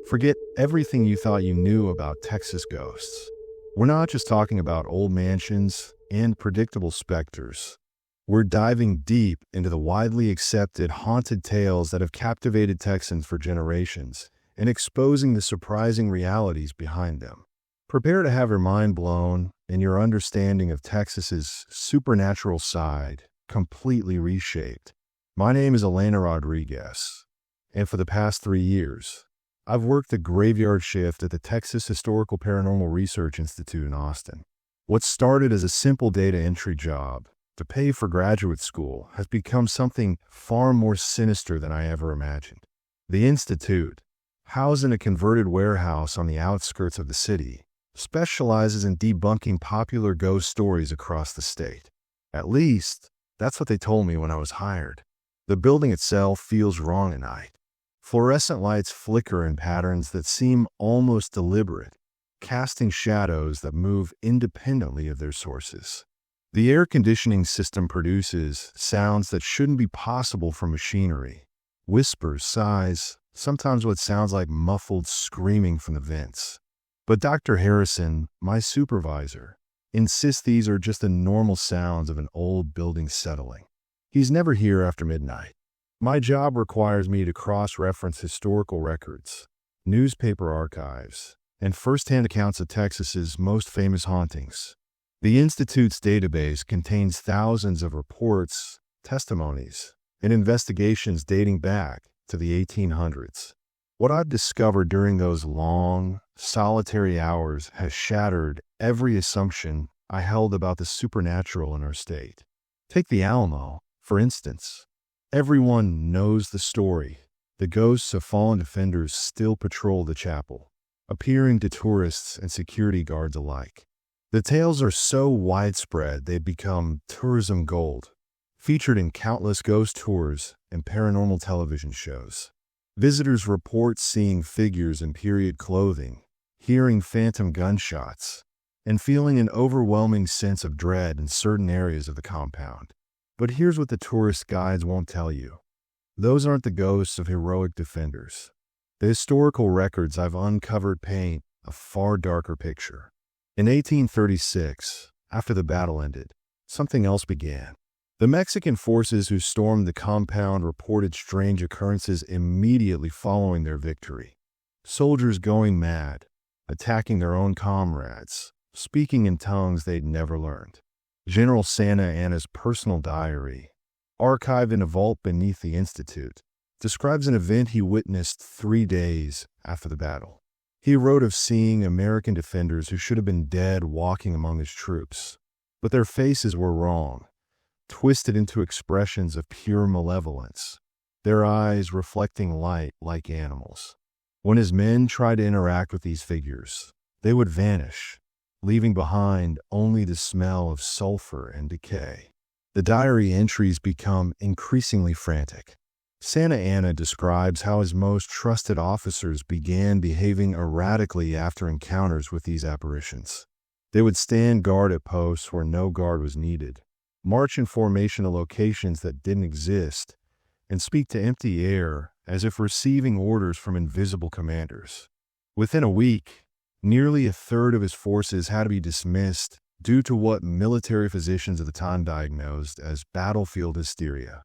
Forget everything you thought you knew about Texas ghosts. We're not just talking about old mansions and predictable specters. We're diving deep into the widely accepted haunted tales that have captivated Texans for generations and exposing the surprising realities behind them. Prepare to have your mind blown and your understanding of Texas's supernatural side completely reshaped. My name is Elena Rodriguez, and for the past 3 years, I've worked the graveyard shift at the Texas Historical Paranormal Research Institute in Austin. What started as a simple data entry job to pay for graduate school has become something far more sinister than I ever imagined. The Institute, housed in a converted warehouse on the outskirts of the city, specializes in debunking popular ghost stories across the state. At least, that's what they told me when I was hired. The building itself feels wrong at night. Fluorescent lights flicker in patterns that seem almost deliberate, casting shadows that move independently of their sources. The air conditioning system produces sounds that shouldn't be possible from machinery. Whispers, sighs, sometimes what sounds like muffled screaming from the vents. But Dr. Harrison, my supervisor, insists these are just the normal sounds of an old building settling. He's never here after midnight. My job requires me to cross-reference historical records, newspaper archives, and first-hand accounts of Texas's most famous hauntings. The Institute's database contains thousands of reports, testimonies, and investigations dating back to the 1800s. What I've discovered during those long, solitary hours has shattered every assumption I held about the supernatural in our state. Take the Alamo, for instance. Everyone knows the story. The ghosts of fallen defenders still patrol the chapel, appearing to tourists and security guards alike. The tales are so widespread they've become tourism gold, featured in countless ghost tours and paranormal television shows. Visitors report seeing figures in period clothing, hearing phantom gunshots, and feeling an overwhelming sense of dread in certain areas of the compound. But here's what the tourist guides won't tell you. Those aren't the ghosts of heroic defenders. The historical records I've uncovered paint a far darker picture. In 1836, after the battle ended, something else began. The Mexican forces who stormed the compound reported strange occurrences immediately following their victory. Soldiers going mad, attacking their own comrades, speaking in tongues they'd never learned. General Santa Anna's personal diary, archived in a vault beneath the Institute, describes an event he witnessed 3 days after the battle. He wrote of seeing American defenders who should have been dead walking among his troops, but their faces were wrong, twisted into expressions of pure malevolence, their eyes reflecting light like animals. When his men tried to interact with these figures, they would vanish, leaving behind only the smell of sulfur and decay. The diary entries become increasingly frantic. Santa Anna describes how his most trusted officers began behaving erratically after encounters with these apparitions. They would stand guard at posts where no guard was needed, march in formation to locations that didn't exist, and speak to empty air as if receiving orders from invisible commanders. Within a week, nearly a third of his forces had to be dismissed due to what military physicians at the time diagnosed as battlefield hysteria.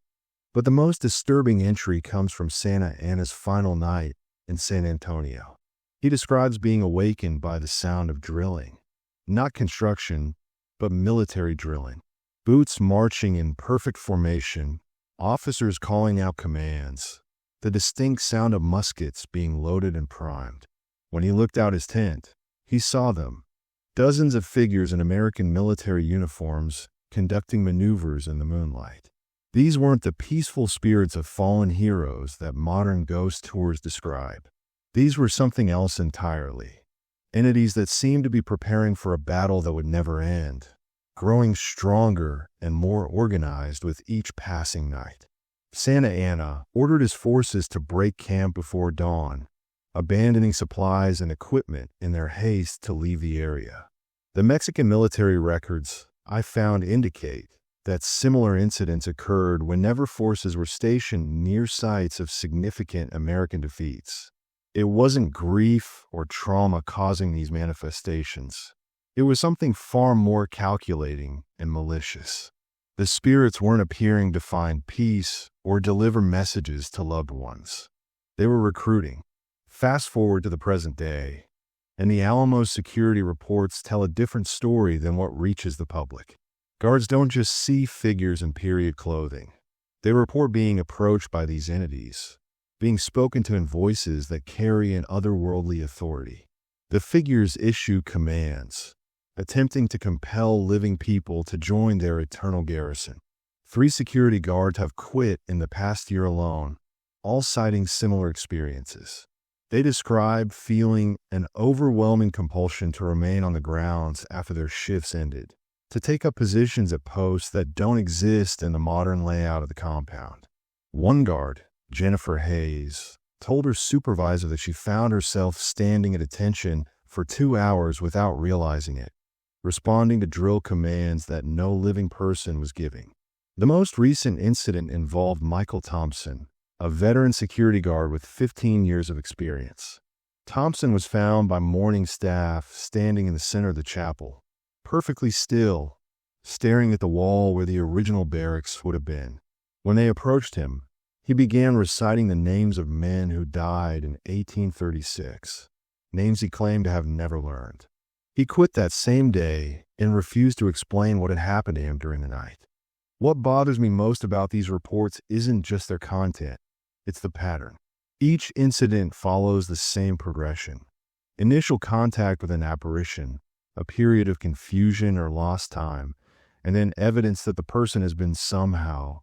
But the most disturbing entry comes from Santa Anna's final night in San Antonio. He describes being awakened by the sound of drilling, not construction, but military drilling. Boots marching in perfect formation, officers calling out commands, the distinct sound of muskets being loaded and primed. When he looked out his tent, he saw them, dozens of figures in American military uniforms conducting maneuvers in the moonlight. These weren't the peaceful spirits of fallen heroes that modern ghost tours describe. These were something else entirely. Entities that seemed to be preparing for a battle that would never end, growing stronger and more organized with each passing night. Santa Anna ordered his forces to break camp before dawn, abandoning supplies and equipment in their haste to leave the area. The Mexican military records I found indicate that similar incidents occurred whenever forces were stationed near sites of significant American defeats. It wasn't grief or trauma causing these manifestations. It was something far more calculating and malicious. The spirits weren't appearing to find peace or deliver messages to loved ones. They were recruiting. Fast forward to the present day, and the Alamo security reports tell a different story than what reaches the public. Guards don't just see figures in period clothing. They report being approached by these entities, being spoken to in voices that carry an otherworldly authority. The figures issue commands, attempting to compel living people to join their eternal garrison. 3 security guards have quit in the past year alone, all citing similar experiences. They describe feeling an overwhelming compulsion to remain on the grounds after their shifts ended, to take up positions at posts that don't exist in the modern layout of the compound. One guard, Jennifer Hayes, told her supervisor that she found herself standing at attention for 2 hours without realizing it, responding to drill commands that no living person was giving. The most recent incident involved Michael Thompson, a veteran security guard with 15 years of experience. Thompson was found by morning staff standing in the center of the chapel, perfectly still, staring at the wall where the original barracks would have been. When they approached him, he began reciting the names of men who died in 1836, names he claimed to have never learned. He quit that same day and refused to explain what had happened to him during the night. What bothers me most about these reports isn't just their content, it's the pattern. Each incident follows the same progression. Initial contact with an apparition, a period of confusion or lost time, and then evidence that the person has been somehow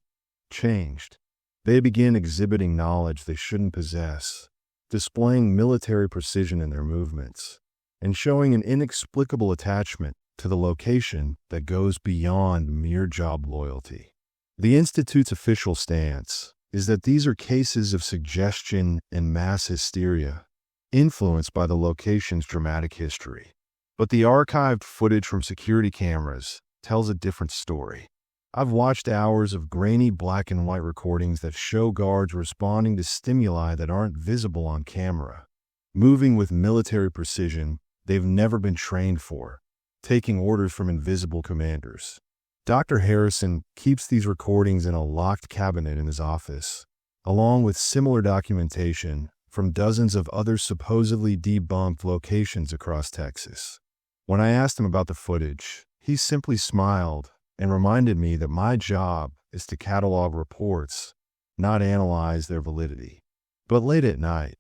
changed. They begin exhibiting knowledge they shouldn't possess, displaying military precision in their movements, and showing an inexplicable attachment to the location that goes beyond mere job loyalty. The Institute's official stance is that these are cases of suggestion and mass hysteria, influenced by the location's dramatic history. But the archived footage from security cameras tells a different story. I've watched hours of grainy black and white recordings that show guards responding to stimuli that aren't visible on camera, moving with military precision they've never been trained for, taking orders from invisible commanders. Dr. Harrison keeps these recordings in a locked cabinet in his office, along with similar documentation from dozens of other supposedly debunked locations across Texas. When I asked him about the footage, he simply smiled and reminded me that my job is to catalog reports, not analyze their validity. But late at night,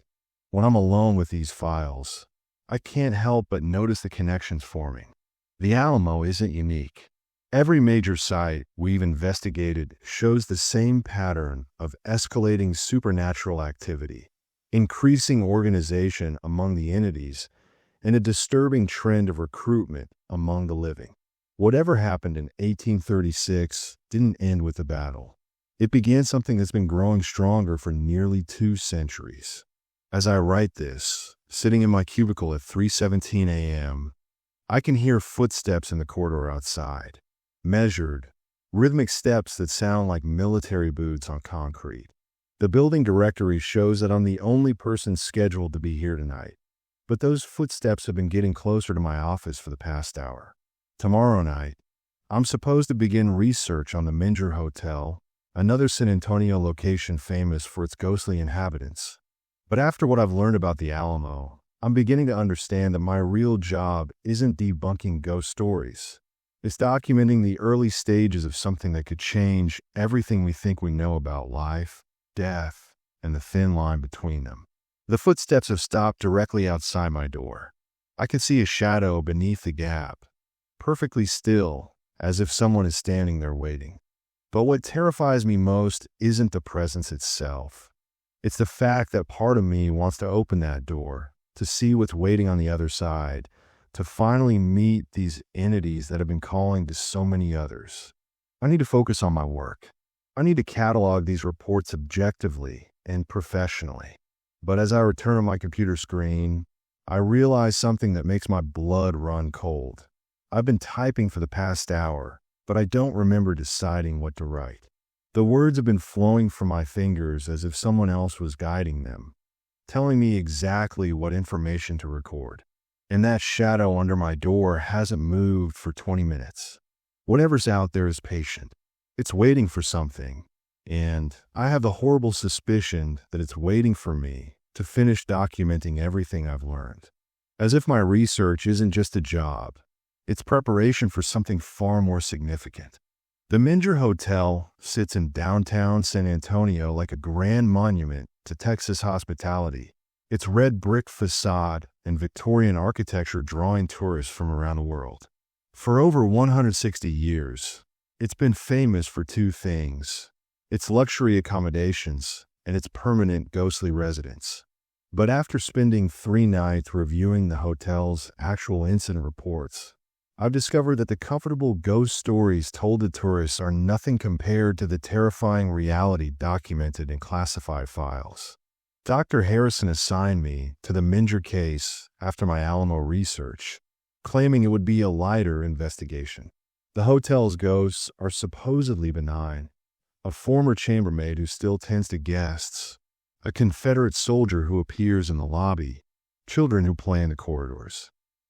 when I'm alone with these files, I can't help but notice the connections forming. The Alamo isn't unique. Every major site we've investigated shows the same pattern of escalating supernatural activity, increasing organization among the entities, and a disturbing trend of recruitment among the living. Whatever happened in 1836 didn't end with the battle. It began something that's been growing stronger for nearly 2 centuries. As I write this, sitting in my cubicle at 3:17 a.m., I can hear footsteps in the corridor outside. Measured, rhythmic steps that sound like military boots on concrete. The building directory shows that I'm the only person scheduled to be here tonight, but those footsteps have been getting closer to my office for the past hour. Tomorrow night, I'm supposed to begin research on the Menger Hotel, another San Antonio location famous for its ghostly inhabitants. But after what I've learned about the Alamo, I'm beginning to understand that my real job isn't debunking ghost stories. It's documenting the early stages of something that could change everything we think we know about life, death, and the thin line between them. The footsteps have stopped directly outside my door. I can see a shadow beneath the gap, perfectly still, as if someone is standing there waiting. But what terrifies me most isn't the presence itself. It's the fact that part of me wants to open that door, to see what's waiting on the other side, to finally meet these entities that have been calling to so many others. I need to focus on my work. I need to catalog these reports objectively and professionally. But as I return to my computer screen, I realize something that makes my blood run cold. I've been typing for the past hour, but I don't remember deciding what to write. The words have been flowing from my fingers as if someone else was guiding them, telling me exactly what information to record. And that shadow under my door hasn't moved for 20 minutes. Whatever's out there is patient. It's waiting for something. And I have the horrible suspicion that it's waiting for me to finish documenting everything I've learned. As if my research isn't just a job, it's preparation for something far more significant. The Menger Hotel sits in downtown San Antonio like a grand monument to Texas hospitality, its red brick facade and Victorian architecture drawing tourists from around the world. For over 160 years, it's been famous for two things: its luxury accommodations and its permanent ghostly residents. But after spending 3 nights reviewing the hotel's actual incident reports, I've discovered that the comfortable ghost stories told to tourists are nothing compared to the terrifying reality documented in classified files. Dr. Harrison assigned me to the Menger case after my Alamo research, claiming it would be a lighter investigation. The hotel's ghosts are supposedly benign: a former chambermaid who still tends to guests, a Confederate soldier who appears in the lobby, children who play in the corridors.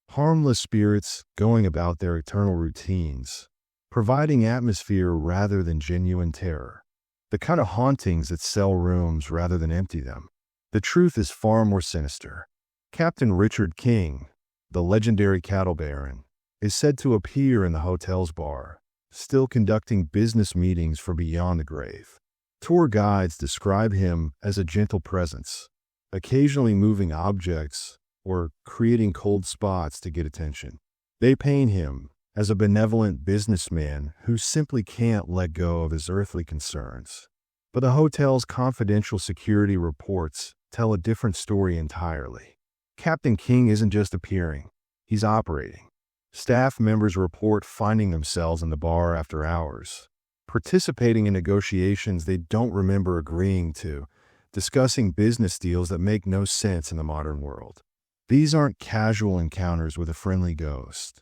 Harmless spirits going about their eternal routines, providing atmosphere rather than genuine terror. The kind of hauntings that sell rooms rather than empty them. The truth is far more sinister. Captain Richard King, the legendary cattle baron, is said to appear in the hotel's bar, still conducting business meetings for beyond the grave. Tour guides describe him as a gentle presence, occasionally moving objects or creating cold spots to get attention. They paint him as a benevolent businessman who simply can't let go of his earthly concerns. But the hotel's confidential security reports tell a different story entirely. Captain King isn't just appearing, he's operating. Staff members report finding themselves in the bar after hours, participating in negotiations they don't remember agreeing to, discussing business deals that make no sense in the modern world. These aren't casual encounters with a friendly ghost.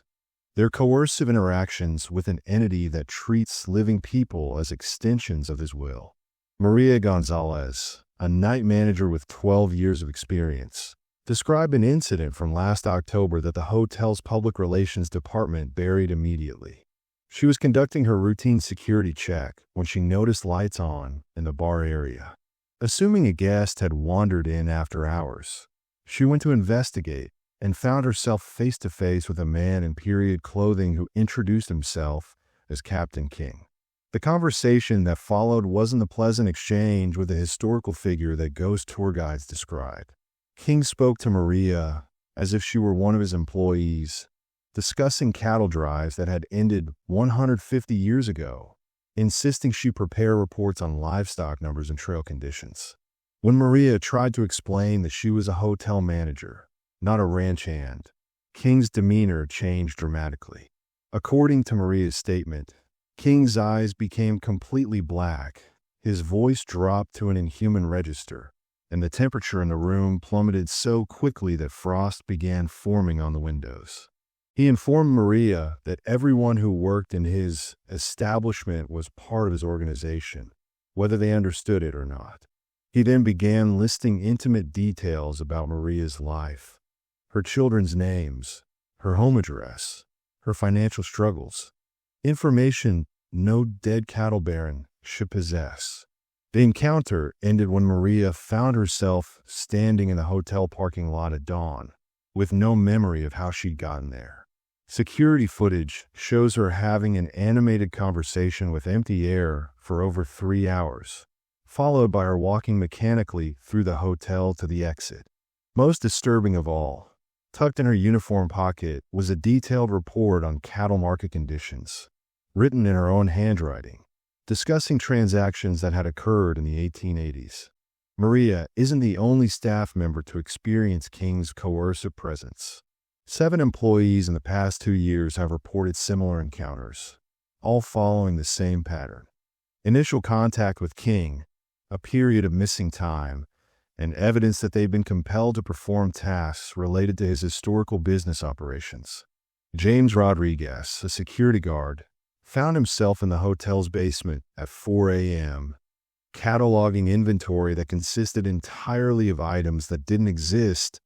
They're coercive interactions with an entity that treats living people as extensions of his will. Maria Gonzalez, a night manager with 12 years of experience, described an incident from last October that the hotel's public relations department buried immediately. She was conducting her routine security check when she noticed lights on in the bar area. Assuming a guest had wandered in after hours, she went to investigate and found herself face to face with a man in period clothing who introduced himself as Captain King. The conversation that followed wasn't the pleasant exchange with the historical figure that ghost tour guides describe. King spoke to Maria as if she were one of his employees, discussing cattle drives that had ended 150 years ago, insisting she prepare reports on livestock numbers and trail conditions. When Maria tried to explain that she was a hotel manager, not a ranch hand, King's demeanor changed dramatically. According to Maria's statement, King's eyes became completely black, his voice dropped to an inhuman register, and the temperature in the room plummeted so quickly that frost began forming on the windows. He informed Maria that everyone who worked in his establishment was part of his organization, whether they understood it or not. He then began listing intimate details about Maria's life: her children's names, her home address, her financial struggles. Information no dead cattle baron should possess. The encounter ended when Maria found herself standing in the hotel parking lot at dawn, with no memory of how she'd gotten there. Security footage shows her having an animated conversation with empty air for over 3 hours, followed by her walking mechanically through the hotel to the exit. Most disturbing of all, tucked in her uniform pocket was a detailed report on cattle market conditions, written in her own handwriting, discussing transactions that had occurred in the 1880s. Maria isn't the only staff member to experience King's coercive presence. 7 employees in the past 2 years have reported similar encounters, all following the same pattern. Initial contact with King, a period of missing time, and evidence that they've been compelled to perform tasks related to his historical business operations. James Rodriguez, a security guard, found himself in the hotel's basement at 4 a.m., cataloging inventory that consisted entirely of items that didn't exist,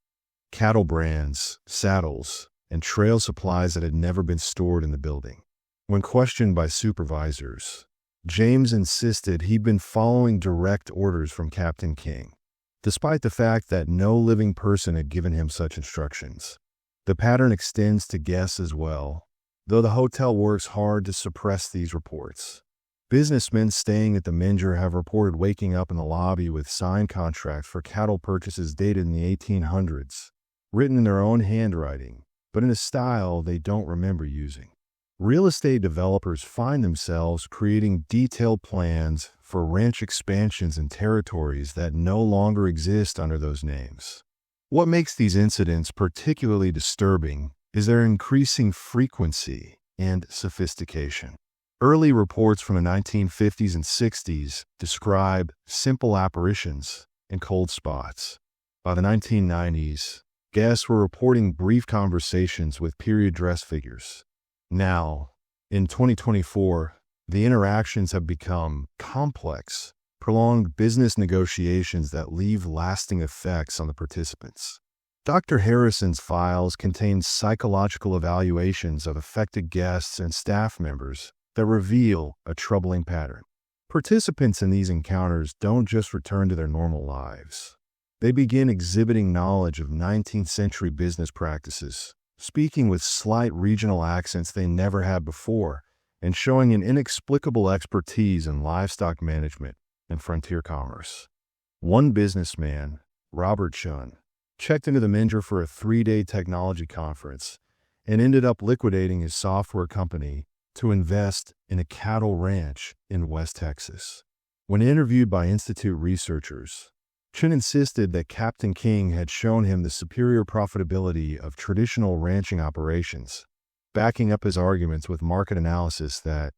cattle brands, saddles, and trail supplies that had never been stored in the building. When questioned by supervisors, James insisted he'd been following direct orders from Captain King, despite the fact that no living person had given him such instructions. The pattern extends to guests as well, though the hotel works hard to suppress these reports. Businessmen staying at the Menger have reported waking up in the lobby with signed contracts for cattle purchases dated in the 1800s, written in their own handwriting, but in a style they don't remember using. Real estate developers find themselves creating detailed plans for ranch expansions in territories that no longer exist under those names. What makes these incidents particularly disturbing is their increasing frequency and sophistication. Early reports from the 1950s and 60s describe simple apparitions and cold spots. By the 1990s, guests were reporting brief conversations with period dress figures. Now, in 2024, the interactions have become complex, prolonged business negotiations that leave lasting effects on the participants. Dr. Harrison's files contain psychological evaluations of affected guests and staff members that reveal a troubling pattern. Participants in these encounters don't just return to their normal lives. They begin exhibiting knowledge of 19th century business practices, speaking with slight regional accents they never had before, and showing an inexplicable expertise in livestock management and frontier commerce. One businessman, Robert Chun, checked into the Menger for a 3-day technology conference and ended up liquidating his software company to invest in a cattle ranch in West Texas. When interviewed by Institute researchers, Chun insisted that Captain King had shown him the superior profitability of traditional ranching operations, backing up his arguments with market analysis that,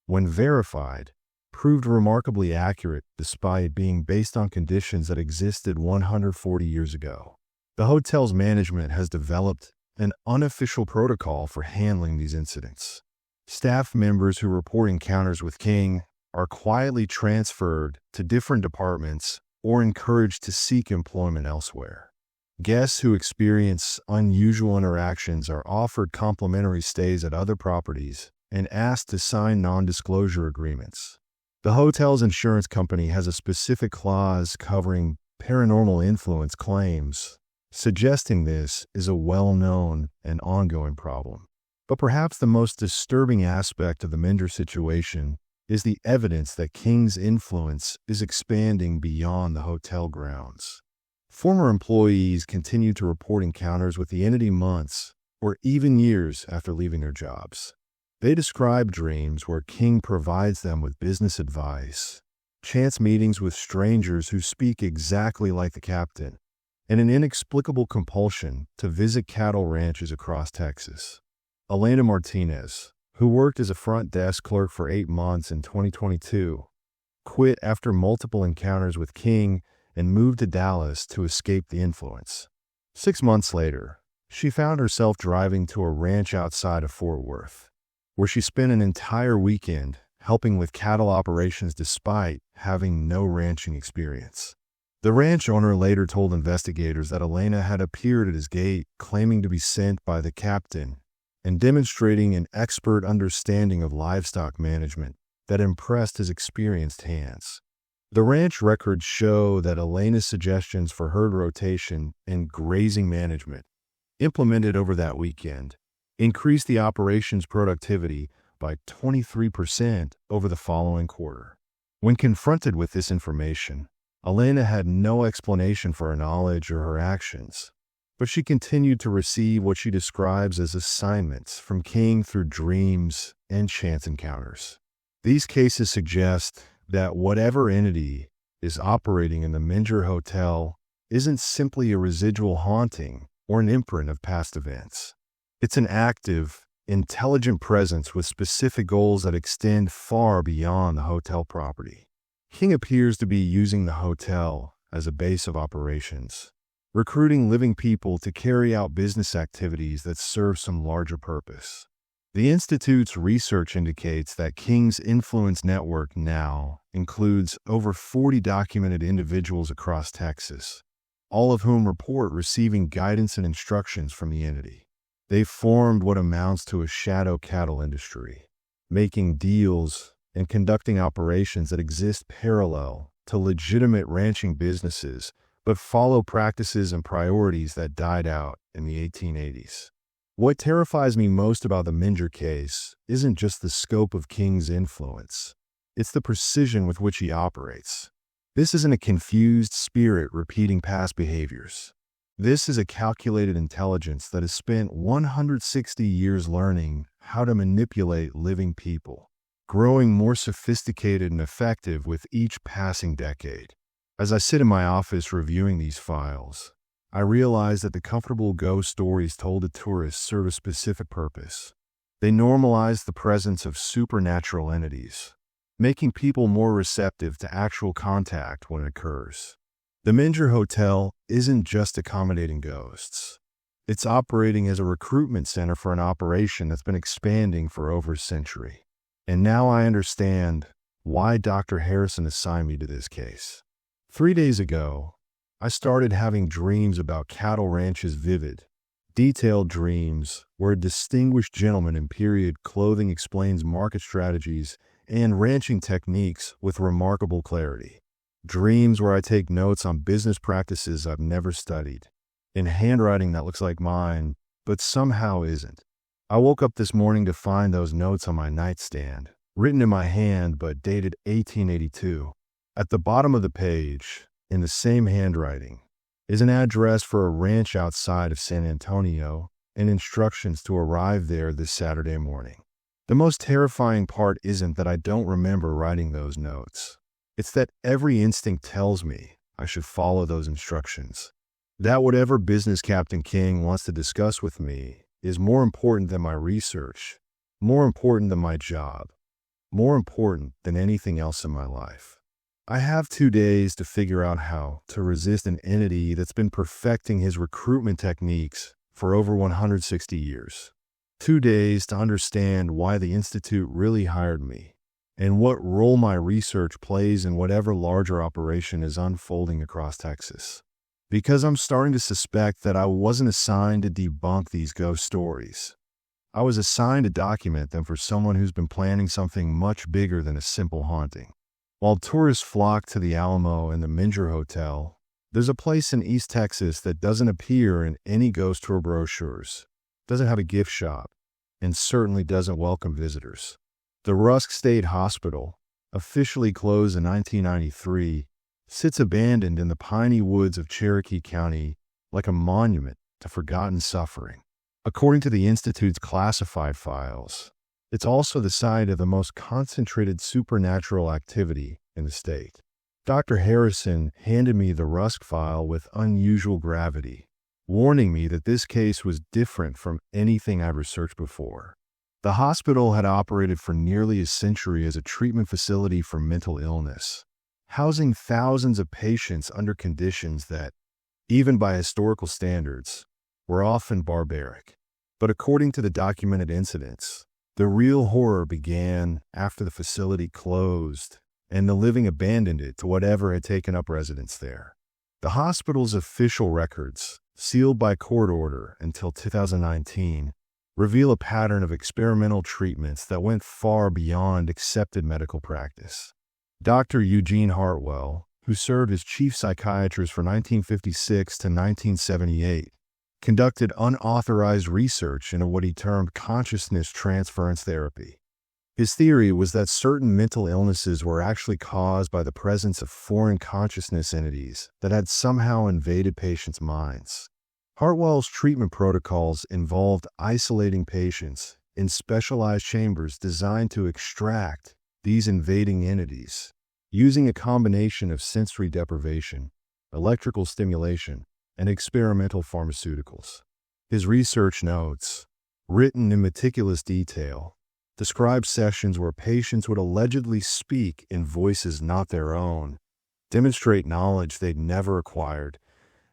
when verified, proved remarkably accurate despite being based on conditions that existed 140 years ago. The hotel's management has developed an unofficial protocol for handling these incidents. Staff members who report encounters with King are quietly transferred to different departments or encouraged to seek employment elsewhere. Guests who experience unusual interactions are offered complimentary stays at other properties and asked to sign non-disclosure agreements. The hotel's insurance company has a specific clause covering paranormal influence claims, suggesting this is a well-known and ongoing problem. But perhaps the most disturbing aspect of the Menger situation is the evidence that King's influence is expanding beyond the hotel grounds. Former employees continue to report encounters with the entity months or even years after leaving their jobs. They describe dreams where King provides them with business advice, chance meetings with strangers who speak exactly like the captain, and an inexplicable compulsion to visit cattle ranches across Texas. Elena Martinez, who worked as a front desk clerk for 8 months in 2022, quit after multiple encounters with King and moved to Dallas to escape the influence. 6 months later, she found herself driving to a ranch outside of Fort Worth, where she spent an entire weekend helping with cattle operations despite having no ranching experience. The ranch owner later told investigators that Elena had appeared at his gate claiming to be sent by the captain and demonstrating an expert understanding of livestock management that impressed his experienced hands. The ranch records show that Elena's suggestions for herd rotation and grazing management, implemented over that weekend, increased the operation's productivity by 23% over the following quarter. When confronted with this information, Elena had no explanation for her knowledge or her actions, but she continued to receive what she describes as assignments from King through dreams and chance encounters. These cases suggest that whatever entity is operating in the Menger Hotel isn't simply a residual haunting or an imprint of past events. It's an active, intelligent presence with specific goals that extend far beyond the hotel property. King appears to be using the hotel as a base of operations, recruiting living people to carry out business activities that serve some larger purpose. The Institute's research indicates that King's influence network now includes over 40 documented individuals across Texas, all of whom report receiving guidance and instructions from the entity. They've formed what amounts to a shadow cattle industry, making deals and conducting operations that exist parallel to legitimate ranching businesses, but follow practices and priorities that died out in the 1880s. What terrifies me most about the Menger case isn't just the scope of King's influence. It's the precision with which he operates. This isn't a confused spirit repeating past behaviors. This is a calculated intelligence that has spent 160 years learning how to manipulate living people, growing more sophisticated and effective with each passing decade. As I sit in my office reviewing these files, I realize that the comfortable ghost stories told to tourists serve a specific purpose. They normalize the presence of supernatural entities, making people more receptive to actual contact when it occurs. The Menger Hotel isn't just accommodating ghosts. It's operating as a recruitment center for an operation that's been expanding for over a century. And now I understand why Dr. Harrison assigned me to this case. 3 days ago, I started having dreams about cattle ranches, vivid, detailed dreams where a distinguished gentleman in period clothing explains market strategies and ranching techniques with remarkable clarity. Dreams where I take notes on business practices I've never studied, in handwriting that looks like mine, but somehow isn't. I woke up this morning to find those notes on my nightstand, written in my hand but dated 1882. At the bottom of the page, in the same handwriting, is an address for a ranch outside of San Antonio and instructions to arrive there this Saturday morning. The most terrifying part isn't that I don't remember writing those notes. It's that every instinct tells me I should follow those instructions. That whatever business Captain King wants to discuss with me is more important than my research, more important than my job, more important than anything else in my life. I have 2 days to figure out how to resist an entity that's been perfecting his recruitment techniques for over 160 years. 2 days to understand why the Institute really hired me and what role my research plays in whatever larger operation is unfolding across Texas. Because I'm starting to suspect that I wasn't assigned to debunk these ghost stories. I was assigned to document them for someone who's been planning something much bigger than a simple haunting. While tourists flock to the Alamo and the Menger Hotel, there's a place in East Texas that doesn't appear in any ghost tour brochures, doesn't have a gift shop, and certainly doesn't welcome visitors. The Rusk State Hospital, officially closed in 1993, sits abandoned in the piney woods of Cherokee County like a monument to forgotten suffering. According to the Institute's classified files, it's also the site of the most concentrated supernatural activity in the state. Dr. Harrison handed me the Rusk file with unusual gravity, warning me that this case was different from anything I'd researched before. The hospital had operated for nearly a century as a treatment facility for mental illness, housing thousands of patients under conditions that, even by historical standards, were often barbaric. But according to the documented incidents, the real horror began after the facility closed and the living abandoned it to whatever had taken up residence there. The hospital's official records, sealed by court order until 2019, reveal a pattern of experimental treatments that went far beyond accepted medical practice. Dr. Eugene Hartwell, who served as chief psychiatrist from 1956 to 1978, conducted unauthorized research into what he termed consciousness transference therapy. His theory was that certain mental illnesses were actually caused by the presence of foreign consciousness entities that had somehow invaded patients' minds. Hartwell's treatment protocols involved isolating patients in specialized chambers designed to extract these invading entities, using a combination of sensory deprivation, electrical stimulation, and experimental pharmaceuticals. His research notes, written in meticulous detail, describe sessions where patients would allegedly speak in voices not their own, demonstrate knowledge they'd never acquired,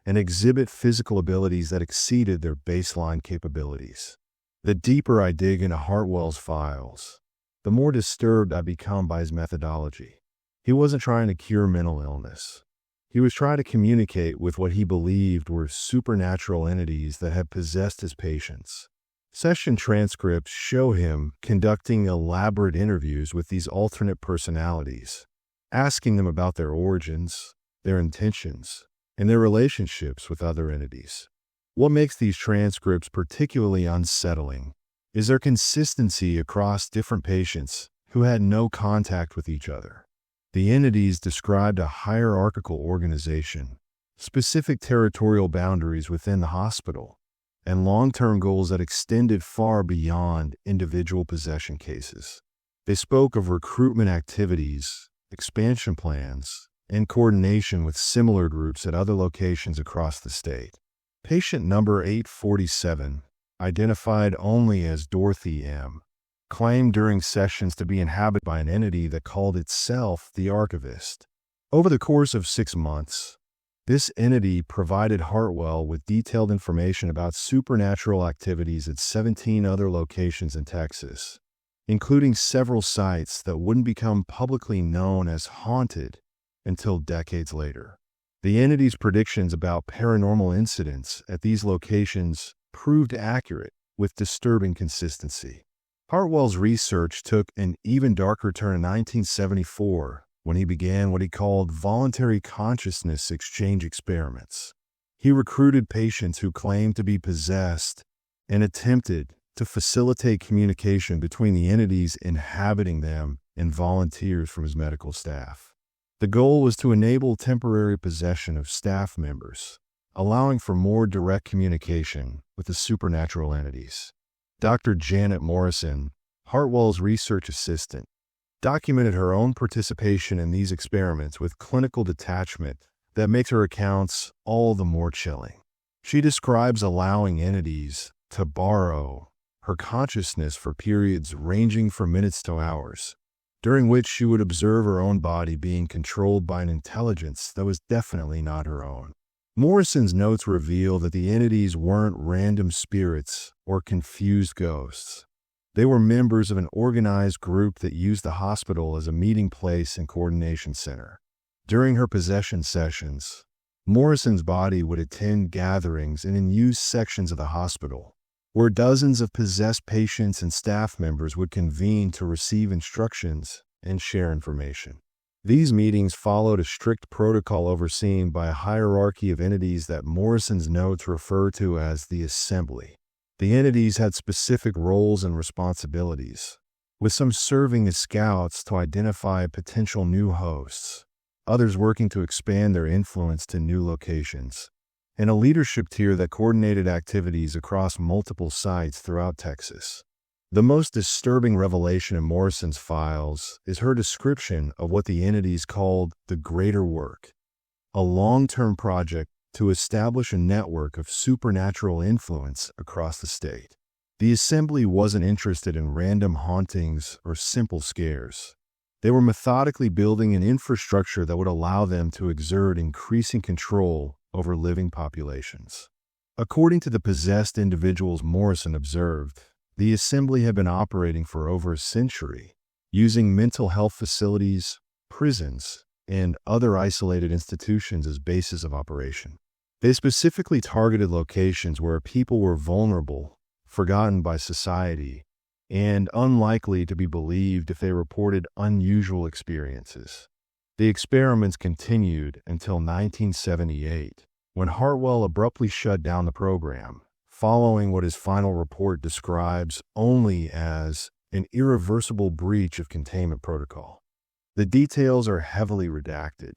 and exhibit physical abilities that exceeded their baseline capabilities. The deeper I dig into Hartwell's files, the more disturbed I become by his methodology. He wasn't trying to cure mental illness. He was trying to communicate with what he believed were supernatural entities that had possessed his patients. Session transcripts show him conducting elaborate interviews with these alternate personalities, asking them about their origins, their intentions, and their relationships with other entities. What makes these transcripts particularly unsettling is their consistency across different patients who had no contact with each other. The entities described a hierarchical organization, specific territorial boundaries within the hospital, and long-term goals that extended far beyond individual possession cases. They spoke of recruitment activities, expansion plans, and coordination with similar groups at other locations across the state. Patient number 847, identified only as Dorothy M., claimed during sessions to be inhabited by an entity that called itself the Archivist. Over the course of 6 months, this entity provided Hartwell with detailed information about supernatural activities at 17 other locations in Texas, including several sites that wouldn't become publicly known as haunted until decades later. The entity's predictions about paranormal incidents at these locations proved accurate with disturbing consistency. Hartwell's research took an even darker turn in 1974 when he began what he called voluntary consciousness exchange experiments. He recruited patients who claimed to be possessed and attempted to facilitate communication between the entities inhabiting them and volunteers from his medical staff. The goal was to enable temporary possession of staff members, allowing for more direct communication with the supernatural entities. Dr. Janet Morrison, Hartwell's research assistant, documented her own participation in these experiments with clinical detachment that makes her accounts all the more chilling. She describes allowing entities to borrow her consciousness for periods ranging from minutes to hours, during which she would observe her own body being controlled by an intelligence that was definitely not her own. Morrison's notes reveal that the entities weren't random spirits or confused ghosts. They were members of an organized group that used the hospital as a meeting place and coordination center. During her possession sessions, Morrison's body would attend gatherings in unused sections of the hospital, where dozens of possessed patients and staff members would convene to receive instructions and share information. These meetings followed a strict protocol overseen by a hierarchy of entities that Morrison's notes refer to as the Assembly. The entities had specific roles and responsibilities, with some serving as scouts to identify potential new hosts, others working to expand their influence to new locations, and a leadership tier that coordinated activities across multiple sites throughout Texas. The most disturbing revelation in Morrison's files is her description of what the entities called the Greater Work, a long-term project to establish a network of supernatural influence across the state. The Assembly wasn't interested in random hauntings or simple scares. They were methodically building an infrastructure that would allow them to exert increasing control over living populations. According to the possessed individuals Morrison observed, the Assembly had been operating for over a century, using mental health facilities, prisons, and other isolated institutions as bases of operation. They specifically targeted locations where people were vulnerable, forgotten by society, and unlikely to be believed if they reported unusual experiences. The experiments continued until 1978, when Hartwell abruptly shut down the program, following what his final report describes only as an irreversible breach of containment protocol. The details are heavily redacted,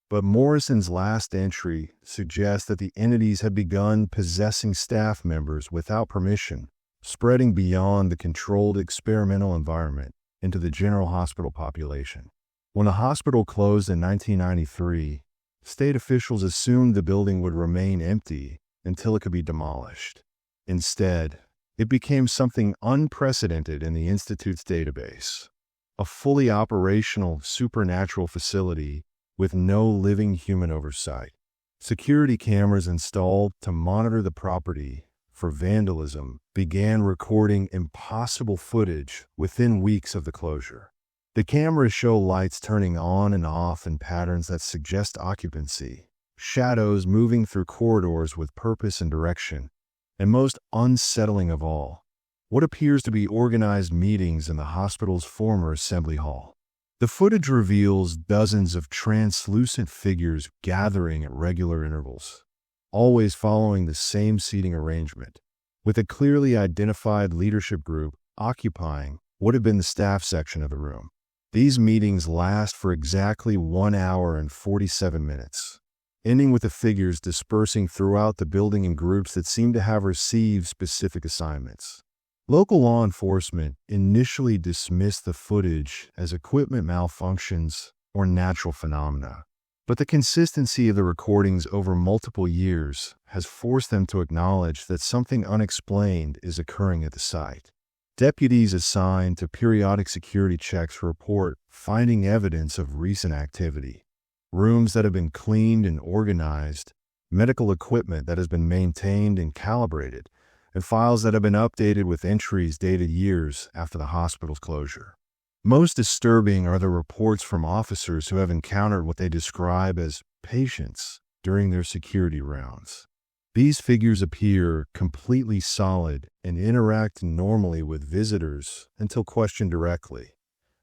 but Morrison's last entry suggests that the entities had begun possessing staff members without permission, spreading beyond the controlled experimental environment into the general hospital population. When the hospital closed in 1993, state officials assumed the building would remain empty until it could be demolished. Instead, it became something unprecedented in the Institute's database, a fully operational supernatural facility with no living human oversight. Security cameras installed to monitor the property for vandalism began recording impossible footage within weeks of the closure. The cameras show lights turning on and off in patterns that suggest occupancy, shadows moving through corridors with purpose and direction, and most unsettling of all, what appears to be organized meetings in the hospital's former assembly hall. The footage reveals dozens of translucent figures gathering at regular intervals, always following the same seating arrangement, with a clearly identified leadership group occupying what had been the staff section of the room. These meetings last for exactly 1 hour and 47 minutes, ending with the figures dispersing throughout the building in groups that seem to have received specific assignments. Local law enforcement initially dismissed the footage as equipment malfunctions or natural phenomena, but the consistency of the recordings over multiple years has forced them to acknowledge that something unexplained is occurring at the site. Deputies assigned to periodic security checks report finding evidence of recent activity, rooms that have been cleaned and organized, medical equipment that has been maintained and calibrated, and files that have been updated with entries dated years after the hospital's closure. Most disturbing are the reports from officers who have encountered what they describe as patients during their security rounds. These figures appear completely solid and interact normally with visitors until questioned directly,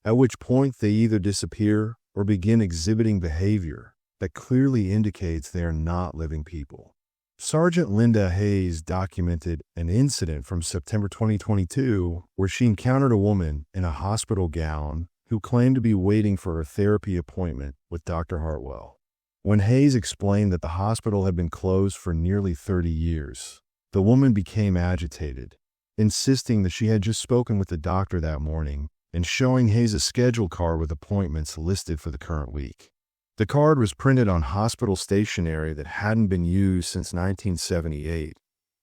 at which point they either disappear or begin exhibiting behavior that clearly indicates they are not living people. Sergeant Linda Hayes documented an incident from September 2022 where she encountered a woman in a hospital gown who claimed to be waiting for a therapy appointment with Dr. Hartwell. When Hayes explained that the hospital had been closed for nearly 30 years, the woman became agitated, insisting that she had just spoken with the doctor that morning and showing Hayes a schedule card with appointments listed for the current week. The card was printed on hospital stationery that hadn't been used since 1978,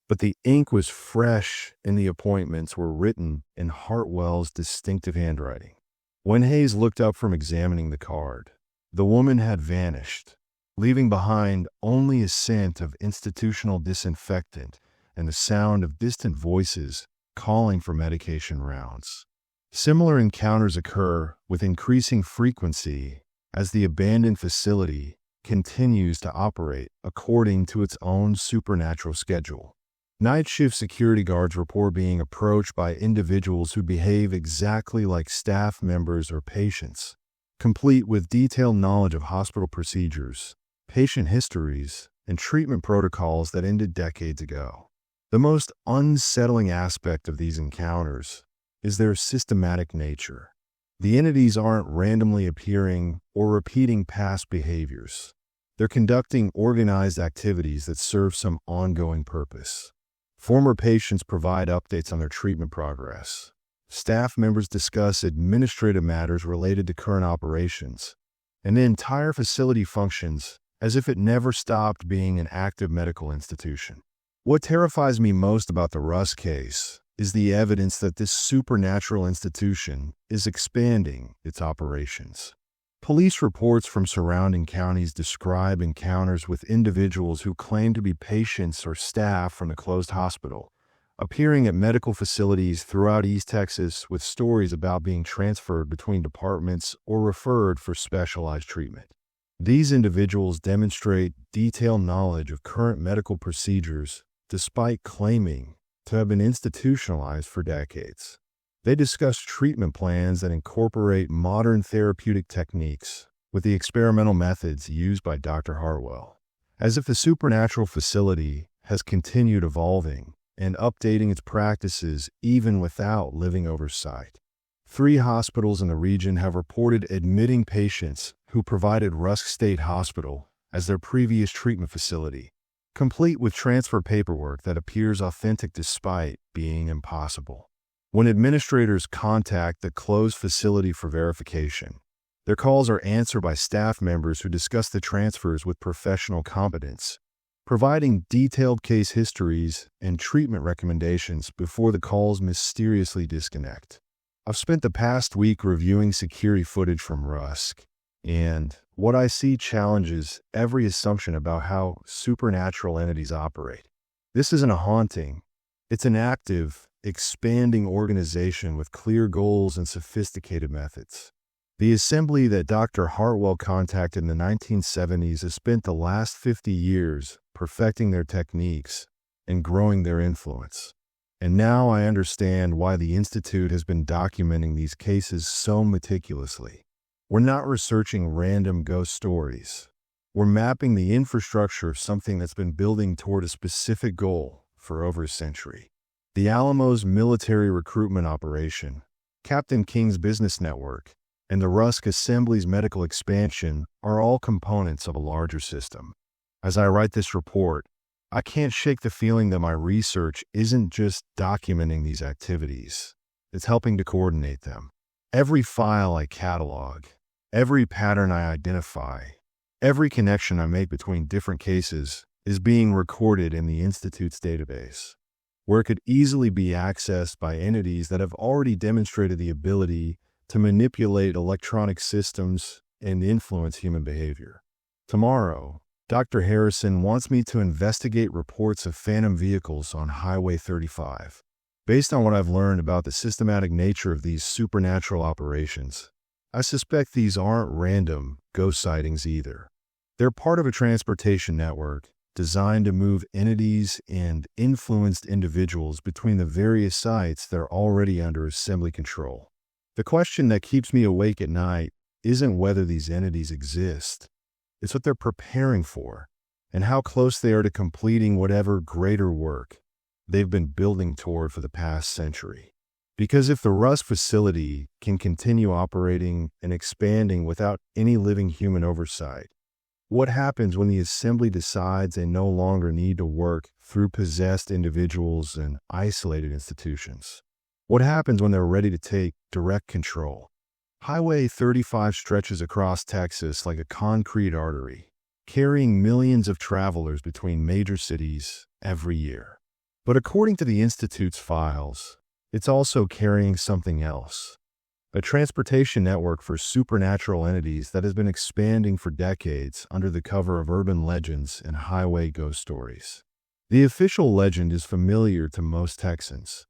but the ink was fresh and the appointments were written in Hartwell's distinctive handwriting. When Hayes looked up from examining the card, the woman had vanished, leaving behind only a scent of institutional disinfectant and the sound of distant voices calling for medication rounds. Similar encounters occur with increasing frequency as the abandoned facility continues to operate according to its own supernatural schedule. Night shift security guards report being approached by individuals who behave exactly like staff members or patients, complete with detailed knowledge of hospital procedures, patient histories, and treatment protocols that ended decades ago. The most unsettling aspect of these encounters is their systematic nature. The entities aren't randomly appearing or repeating past behaviors. They're conducting organized activities that serve some ongoing purpose. Former patients provide updates on their treatment progress. Staff members discuss administrative matters related to current operations, and the entire facility functions as if it never stopped being an active medical institution. What terrifies me most about the Rusk case is the evidence that this supernatural institution is expanding its operations. Police reports from surrounding counties describe encounters with individuals who claim to be patients or staff from the closed hospital, appearing at medical facilities throughout East Texas with stories about being transferred between departments or referred for specialized treatment. These individuals demonstrate detailed knowledge of current medical procedures despite claiming to have been institutionalized for decades. They discuss treatment plans that incorporate modern therapeutic techniques with the experimental methods used by Dr. Hartwell, as if the supernatural facility has continued evolving and updating its practices even without living oversight. 3 hospitals in the region have reported admitting patients who provided Rusk State Hospital as their previous treatment facility, complete with transfer paperwork that appears authentic despite being impossible. When administrators contact the closed facility for verification, their calls are answered by staff members who discuss the transfers with professional competence, providing detailed case histories and treatment recommendations before the calls mysteriously disconnect. I've spent the past week reviewing security footage from Rusk, and what I see challenges every assumption about how supernatural entities operate. This isn't a haunting. It's an active, expanding organization with clear goals and sophisticated methods. The assembly that Dr. Hartwell contacted in the 1970s has spent the last 50 years perfecting their techniques and growing their influence. And now I understand why the Institute has been documenting these cases so meticulously. We're not researching random ghost stories. We're mapping the infrastructure of something that's been building toward a specific goal for over a century. The Alamo's military recruitment operation, Captain King's business network, and the Rusk Assembly's medical expansion are all components of a larger system. As I write this report, I can't shake the feeling that my research isn't just documenting these activities. It's helping to coordinate them. Every file I catalog, every pattern I identify, every connection I make between different cases is being recorded in the Institute's database, where it could easily be accessed by entities that have already demonstrated the ability to manipulate electronic systems and influence human behavior. Tomorrow, Dr. Harrison wants me to investigate reports of phantom vehicles on Highway 35. Based on what I've learned about the systematic nature of these supernatural operations, I suspect these aren't random ghost sightings either. They're part of a transportation network designed to move entities and influenced individuals between the various sites that are already under assembly control. The question that keeps me awake at night isn't whether these entities exist. It's what they're preparing for and how close they are to completing whatever greater work they've been building toward for the past century. Because if the Rusk facility can continue operating and expanding without any living human oversight, what happens when the assembly decides they no longer need to work through possessed individuals and isolated institutions? What happens when they're ready to take direct control? Highway 35 stretches across Texas like a concrete artery, carrying millions of travelers between major cities every year. But according to the Institute's files, it's also carrying something else. A transportation network for supernatural entities that has been expanding for decades under the cover of urban legends and highway ghost stories. The official legend is familiar to most Texans.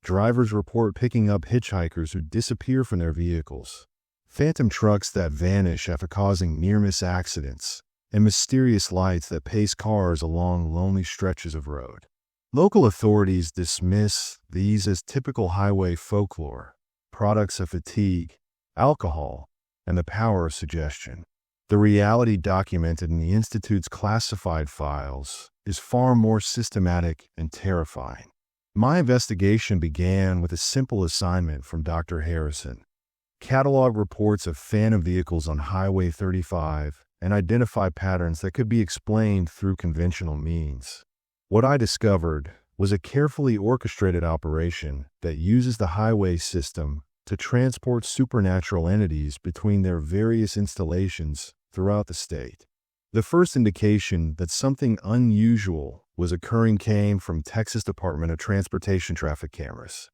Drivers report picking up hitchhikers who disappear from their vehicles, phantom trucks that vanish after causing near-miss accidents, and mysterious lights that pace cars along lonely stretches of road. Local authorities dismiss these as typical highway folklore, products of fatigue, alcohol, and the power of suggestion. The reality documented in the Institute's classified files is far more systematic and terrifying. My investigation began with a simple assignment from Dr. Harrison. Catalog reports of phantom vehicles on Highway 35 and identify patterns that could be explained through conventional means. What I discovered was a carefully orchestrated operation that uses the highway system to transport supernatural entities between their various installations throughout the state. The first indication that something unusual was occurring came from Texas Department of Transportation traffic cameras.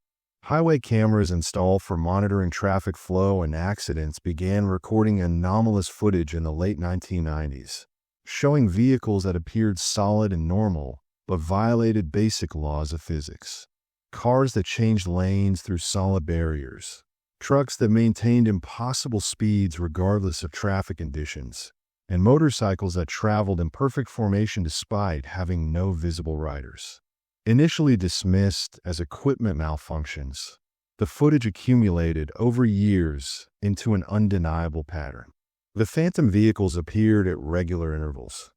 Highway cameras installed for monitoring traffic flow and accidents began recording anomalous footage in the late 1990s, showing vehicles that appeared solid and normal but violated basic laws of physics. Cars that changed lanes through solid barriers, trucks that maintained impossible speeds regardless of traffic conditions, and motorcycles that traveled in perfect formation despite having no visible riders. Initially dismissed as equipment malfunctions, the footage accumulated over years into an undeniable pattern. The phantom vehicles appeared at regular intervals,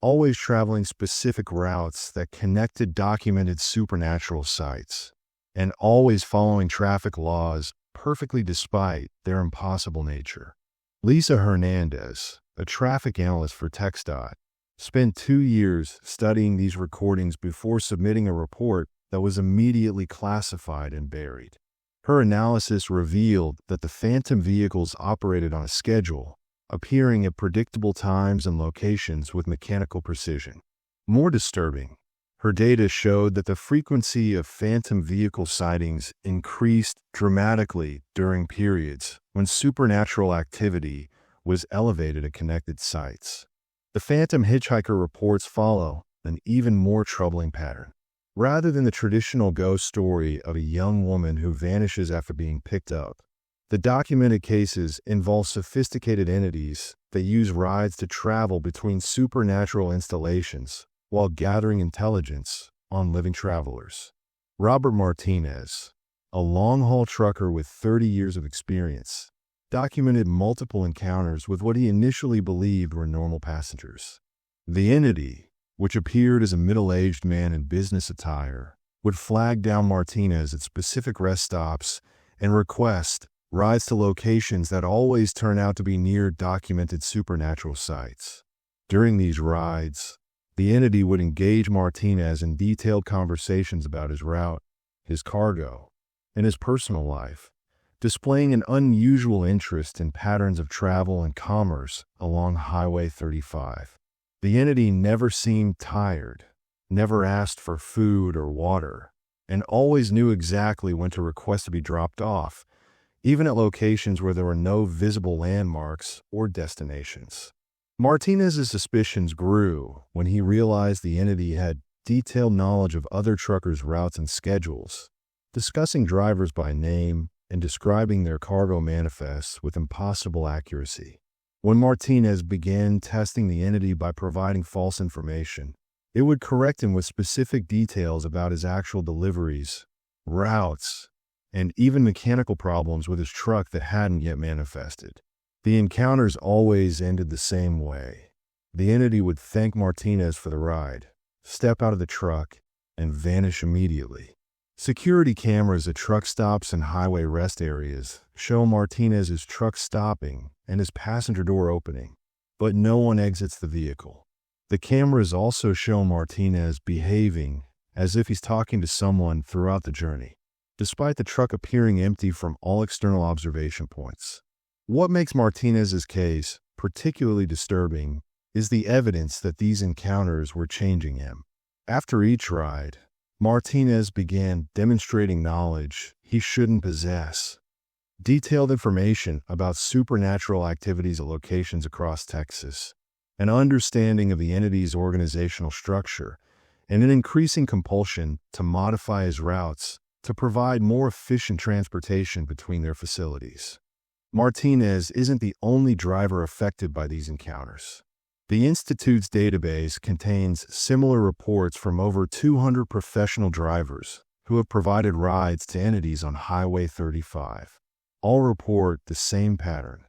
always traveling specific routes that connected documented supernatural sites, and always following traffic laws perfectly despite their impossible nature. Lisa Hernandez, a traffic analyst for TxDOT, spent 2 years studying these recordings before submitting a report that was immediately classified and buried. Her analysis revealed that the phantom vehicles operated on a schedule, appearing at predictable times and locations with mechanical precision. More disturbing, her data showed that the frequency of phantom vehicle sightings increased dramatically during periods when supernatural activity was elevated at connected sites. The phantom hitchhiker reports follow an even more troubling pattern. Rather than the traditional ghost story of a young woman who vanishes after being picked up, The documented cases involve sophisticated entities that use rides to travel between supernatural installations while gathering intelligence on living travelers. Robert Martinez, a long-haul trucker with 30 years of experience, documented multiple encounters with what he initially believed were normal passengers. The entity, which appeared as a middle-aged man in business attire, would flag down Martinez at specific rest stops and request rides to locations that always turn out to be near documented supernatural sites. During these rides, the entity would engage Martinez in detailed conversations about his route, his cargo, and his personal life, displaying an unusual interest in patterns of travel and commerce along Highway 35. The entity never seemed tired, never asked for food or water, and always knew exactly when to request to be dropped off, even at locations where there were no visible landmarks or destinations. Martinez's suspicions grew when he realized the entity had detailed knowledge of other truckers' routes and schedules, discussing drivers by name and describing their cargo manifests with impossible accuracy. When Martinez began testing the entity by providing false information, it would correct him with specific details about his actual deliveries, routes, and even mechanical problems with his truck that hadn't yet manifested. The encounters always ended the same way. The entity would thank Martinez for the ride, step out of the truck, and vanish immediately. Security cameras at truck stops and highway rest areas show Martinez's truck stopping and his passenger door opening, but no one exits the vehicle. The cameras also show Martinez behaving as if he's talking to someone throughout the journey, despite the truck appearing empty from all external observation points. What makes Martinez's case particularly disturbing is the evidence that these encounters were changing him. After each ride, Martinez began demonstrating knowledge he shouldn't possess. Detailed information about supernatural activities at locations across Texas, an understanding of the entity's organizational structure, and an increasing compulsion to modify his routes to provide more efficient transportation between their facilities. Martinez isn't the only driver affected by these encounters. The Institute's database contains similar reports from over 200 professional drivers who have provided rides to entities on Highway 35. All report the same pattern: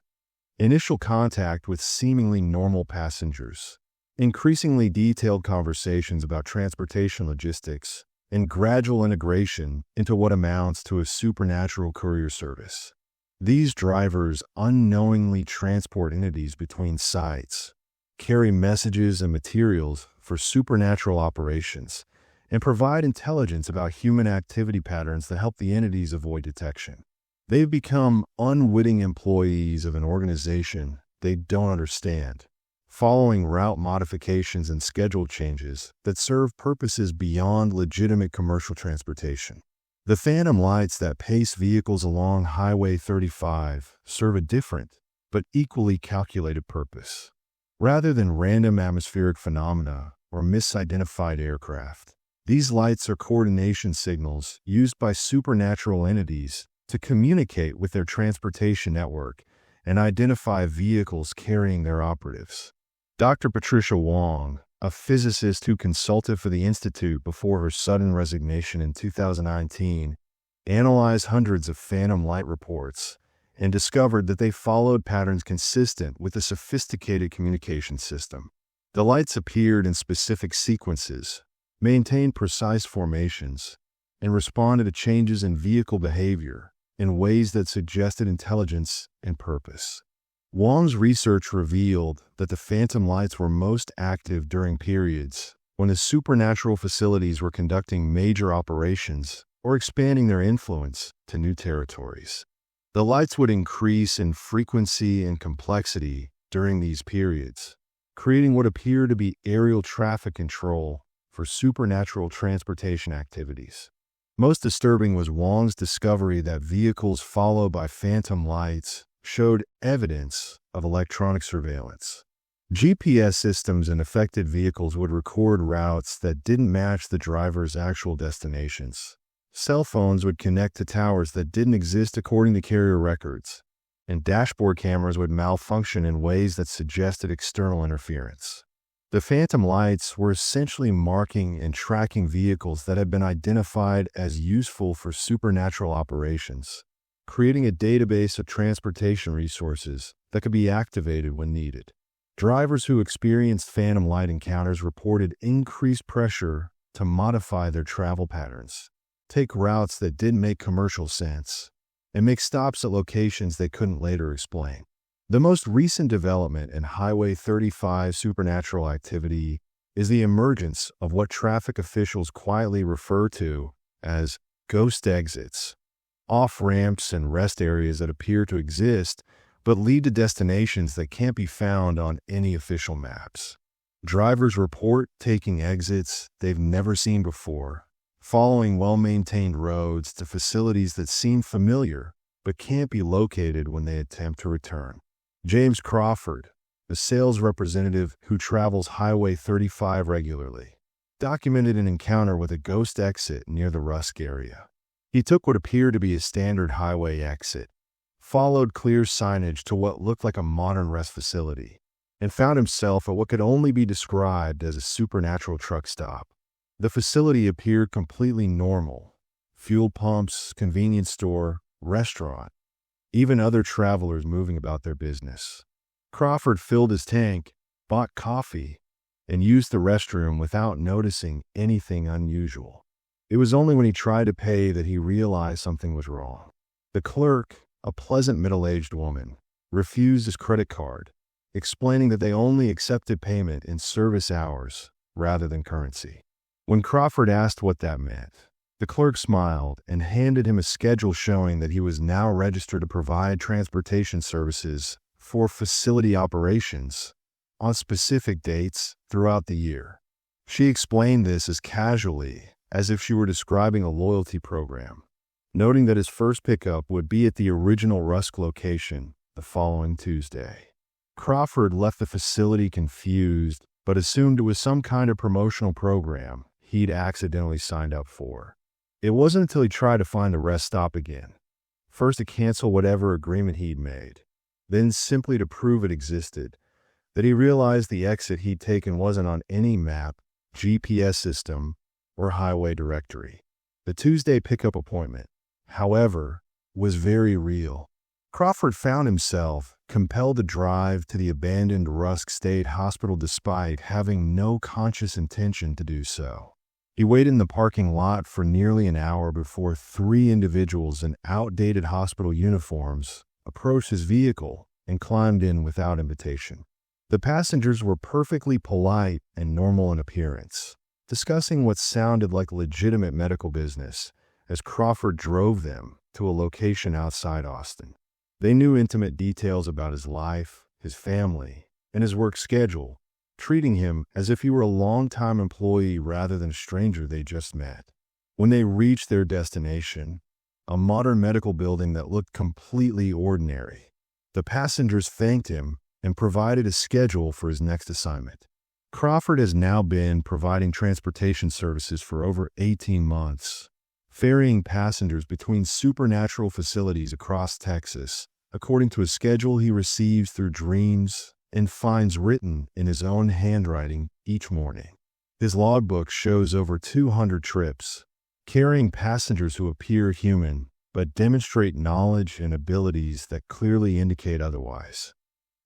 initial contact with seemingly normal passengers, increasingly detailed conversations about transportation logistics, and gradual integration into what amounts to a supernatural courier service. These drivers unknowingly transport entities between sites, carry messages and materials for supernatural operations, and provide intelligence about human activity patterns that help the entities avoid detection. They've become unwitting employees of an organization they don't understand, following route modifications and schedule changes that serve purposes beyond legitimate commercial transportation. The phantom lights that pace vehicles along Highway 35 serve a different, but equally calculated purpose. Rather than random atmospheric phenomena or misidentified aircraft, these lights are coordination signals used by supernatural entities to communicate with their transportation network and identify vehicles carrying their operatives. Dr. Patricia Wong, a physicist who consulted for the Institute before her sudden resignation in 2019, analyzed hundreds of phantom light reports and discovered that they followed patterns consistent with a sophisticated communication system. The lights appeared in specific sequences, maintained precise formations, and responded to changes in vehicle behavior in ways that suggested intelligence and purpose. Wong's research revealed that the phantom lights were most active during periods when the supernatural facilities were conducting major operations or expanding their influence to new territories. The lights would increase in frequency and complexity during these periods, creating what appeared to be aerial traffic control for supernatural transportation activities. Most disturbing was Wong's discovery that vehicles followed by phantom lights showed evidence of electronic surveillance. GPS systems in affected vehicles would record routes that didn't match the driver's actual destinations, Cell phones would connect to towers that didn't exist according to carrier records, and dashboard cameras would malfunction in ways that suggested external interference. The phantom lights were essentially marking and tracking vehicles that had been identified as useful for supernatural operations, creating a database of transportation resources that could be activated when needed. Drivers who experienced phantom light encounters reported increased pressure to modify their travel patterns, take routes that didn't make commercial sense, and make stops at locations they couldn't later explain. The most recent development in Highway 35 supernatural activity is the emergence of what traffic officials quietly refer to as ghost exits, off-ramps and rest areas that appear to exist but lead to destinations that can't be found on any official maps. Drivers report taking exits they've never seen before, following well-maintained roads to facilities that seem familiar but can't be located when they attempt to return. James Crawford, a sales representative who travels Highway 35 regularly, documented an encounter with a ghost exit near the Rusk area. He took what appeared to be a standard highway exit, followed clear signage to what looked like a modern rest facility, and found himself at what could only be described as a supernatural truck stop. The facility appeared completely normal. Fuel pumps, convenience store, restaurant, even other travelers moving about their business. Crawford filled his tank, bought coffee, and used the restroom without noticing anything unusual. It was only when he tried to pay that he realized something was wrong. The clerk, a pleasant middle-aged woman, refused his credit card, explaining that they only accepted payment in service hours rather than currency. When Crawford asked what that meant, the clerk smiled and handed him a schedule showing that he was now registered to provide transportation services for facility operations on specific dates throughout the year. She explained this as casually as if she were describing a loyalty program, noting that his first pickup would be at the original Rusk location the following Tuesday. Crawford left the facility confused, but assumed it was some kind of promotional program he'd accidentally signed up for. It wasn't until he tried to find a rest stop again, first to cancel whatever agreement he'd made, then simply to prove it existed, that he realized the exit he'd taken wasn't on any map, GPS system, or highway directory. The Tuesday pickup appointment, however, was very real. Crawford found himself compelled to drive to the abandoned Rusk State Hospital despite having no conscious intention to do so. He waited in the parking lot for nearly an hour before 3 individuals in outdated hospital uniforms approached his vehicle and climbed in without invitation. The passengers were perfectly polite and normal in appearance, discussing what sounded like legitimate medical business as Crawford drove them to a location outside Austin. They knew intimate details about his life, his family, and his work schedule, treating him as if he were a longtime employee rather than a stranger they just met. When they reached their destination, a modern medical building that looked completely ordinary, the passengers thanked him and provided a schedule for his next assignment. Crawford has now been providing transportation services for over 18 months, ferrying passengers between supernatural facilities across Texas, according to a schedule he receives through dreams and finds written in his own handwriting each morning. His logbook shows over 200 trips, carrying passengers who appear human but demonstrate knowledge and abilities that clearly indicate otherwise.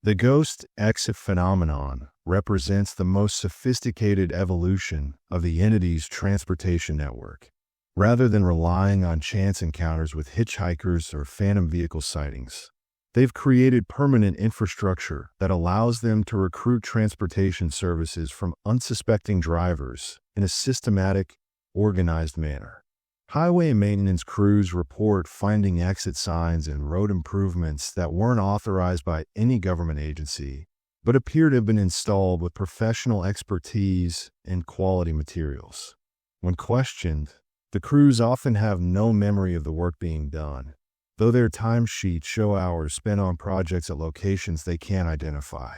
The ghost exit phenomenon represents the most sophisticated evolution of the entity's transportation network. Rather than relying on chance encounters with hitchhikers or phantom vehicle sightings, they've created permanent infrastructure that allows them to recruit transportation services from unsuspecting drivers in a systematic, organized manner. Highway maintenance crews report finding exit signs and road improvements that weren't authorized by any government agency, but appear to have been installed with professional expertise and quality materials. When questioned, the crews often have no memory of the work being done, though their timesheets show hours spent on projects at locations they can't identify.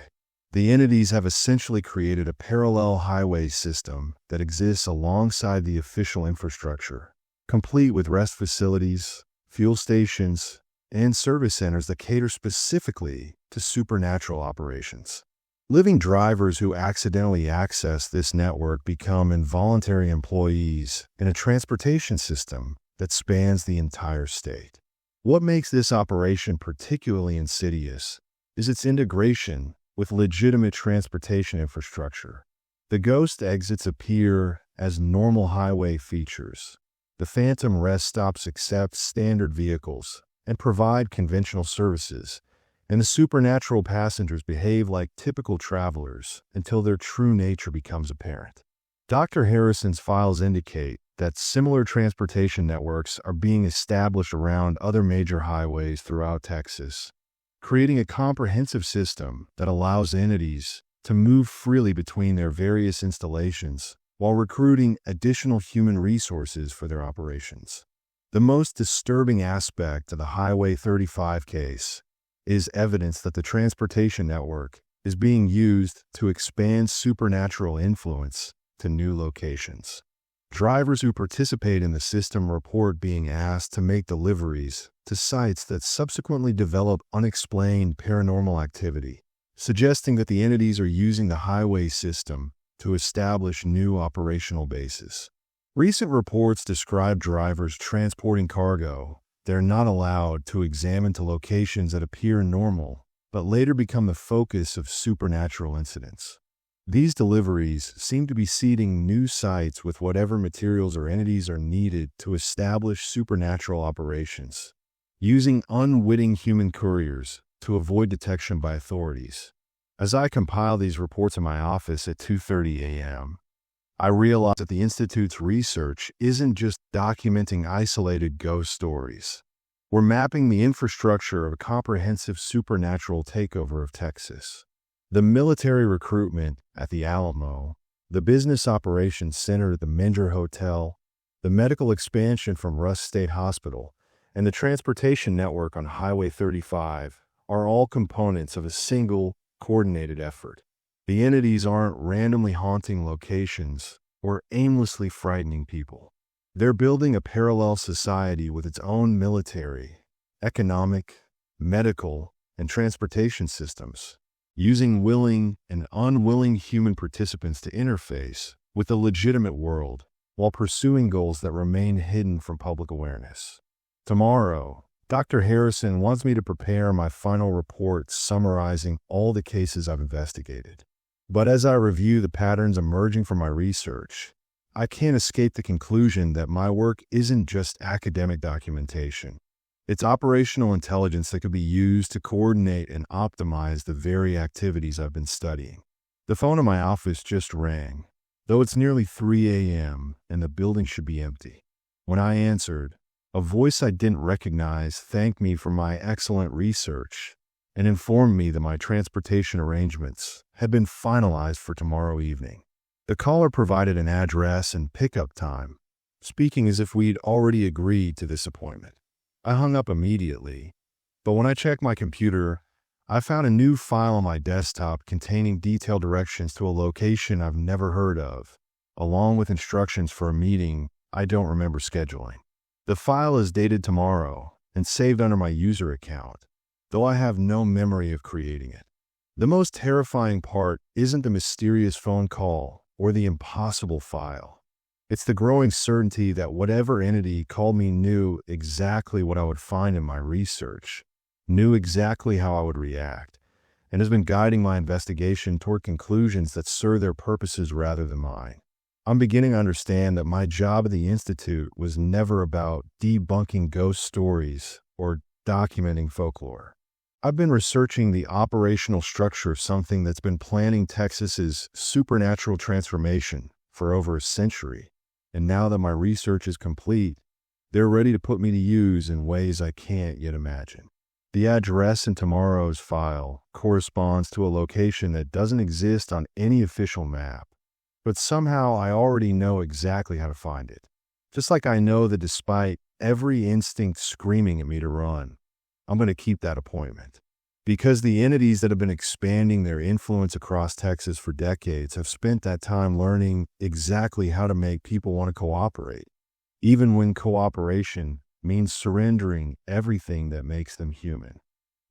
The entities have essentially created a parallel highway system that exists alongside the official infrastructure, complete with rest facilities, fuel stations, and service centers that cater specifically to supernatural operations. Living drivers who accidentally access this network become involuntary employees in a transportation system that spans the entire state. What makes this operation particularly insidious is its integration with legitimate transportation infrastructure. The ghost exits appear as normal highway features. The phantom rest stops accept standard vehicles and provide conventional services, and the supernatural passengers behave like typical travelers until their true nature becomes apparent. Dr. Harrison's files indicate that similar transportation networks are being established around other major highways throughout Texas, creating a comprehensive system that allows entities to move freely between their various installations while recruiting additional human resources for their operations. The most disturbing aspect of the Highway 35 case is evidence that the transportation network is being used to expand supernatural influence to new locations. Drivers who participate in the system report being asked to make deliveries to sites that subsequently develop unexplained paranormal activity, suggesting that the entities are using the highway system to establish new operational bases. Recent reports describe drivers transporting cargo they're not allowed to examine to locations that appear normal, but later become the focus of supernatural incidents. These deliveries seem to be seeding new sites with whatever materials or entities are needed to establish supernatural operations, using unwitting human couriers to avoid detection by authorities. As I compile these reports in my office at 2:30 a.m., I realize that the Institute's research isn't just documenting isolated ghost stories. We're mapping the infrastructure of a comprehensive supernatural takeover of Texas. The military recruitment at the Alamo, the business operations center at the Menger Hotel, the medical expansion from Rusk State Hospital, and the transportation network on Highway 35 are all components of a single, coordinated effort. The entities aren't randomly haunting locations or aimlessly frightening people. They're building a parallel society with its own military, economic, medical, and transportation systems, using willing and unwilling human participants to interface with the legitimate world while pursuing goals that remain hidden from public awareness. Tomorrow, Dr. Harrison wants me to prepare my final report summarizing all the cases I've investigated. But as I review the patterns emerging from my research, I can't escape the conclusion that my work isn't just academic documentation. It's operational intelligence that could be used to coordinate and optimize the very activities I've been studying. The phone in my office just rang, though it's nearly 3 a.m. and the building should be empty. When I answered, a voice I didn't recognize thanked me for my excellent research and informed me that my transportation arrangements had been finalized for tomorrow evening. The caller provided an address and pickup time, speaking as if we'd already agreed to this appointment. I hung up immediately, but when I checked my computer, I found a new file on my desktop containing detailed directions to a location I've never heard of, along with instructions for a meeting I don't remember scheduling. The file is dated tomorrow and saved under my user account, though I have no memory of creating it. The most terrifying part isn't the mysterious phone call or the impossible file. It's the growing certainty that whatever entity called me knew exactly what I would find in my research, knew exactly how I would react, and has been guiding my investigation toward conclusions that serve their purposes rather than mine. I'm beginning to understand that my job at the Institute was never about debunking ghost stories or documenting folklore. I've been researching the operational structure of something that's been planning Texas's supernatural transformation for over a century. And now that my research is complete, they're ready to put me to use in ways I can't yet imagine. The address in tomorrow's file corresponds to a location that doesn't exist on any official map, but somehow I already know exactly how to find it. Just like I know that despite every instinct screaming at me to run, I'm going to keep that appointment. Because the entities that have been expanding their influence across Texas for decades have spent that time learning exactly how to make people want to cooperate, even when cooperation means surrendering everything that makes them human.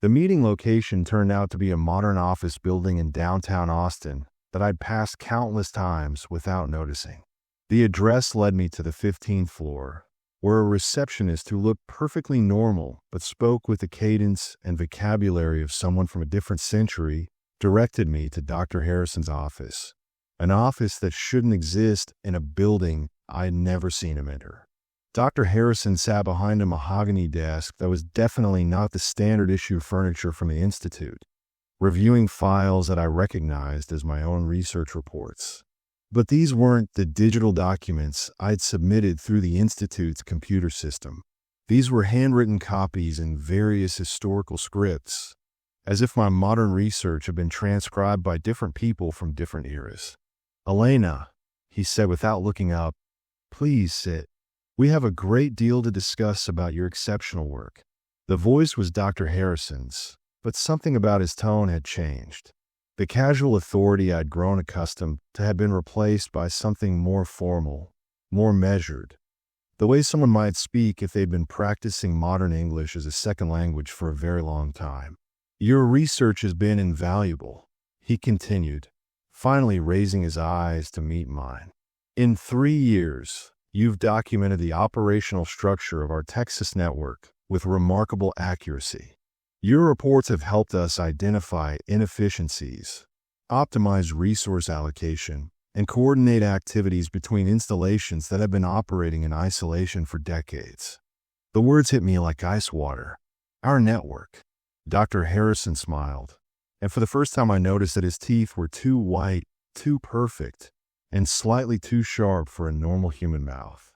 The meeting location turned out to be a modern office building in downtown Austin that I'd passed countless times without noticing. The address led me to the 15th floor, where a receptionist who looked perfectly normal but spoke with the cadence and vocabulary of someone from a different century directed me to Dr. Harrison's office, an office that shouldn't exist in a building I'd never seen him enter. Dr. Harrison sat behind a mahogany desk that was definitely not the standard issue furniture from the Institute, reviewing files that I recognized as my own research reports. But these weren't the digital documents I'd submitted through the Institute's computer system. These were handwritten copies in various historical scripts, as if my modern research had been transcribed by different people from different eras. "Elena," he said without looking up, "please sit. We have a great deal to discuss about your exceptional work." The voice was Dr. Harrison's, but something about his tone had changed. The casual authority I'd grown accustomed to had been replaced by something more formal, more measured. The way someone might speak if they'd been practicing modern English as a second language for a very long time. "Your research has been invaluable," he continued, finally raising his eyes to meet mine. "In 3 years, you've documented the operational structure of our Texas network with remarkable accuracy. Your reports have helped us identify inefficiencies, optimize resource allocation, and coordinate activities between installations that have been operating in isolation for decades." The words hit me like ice water. "Our network." Dr. Harrison smiled, and for the first time I noticed that his teeth were too white, too perfect, and slightly too sharp for a normal human mouth.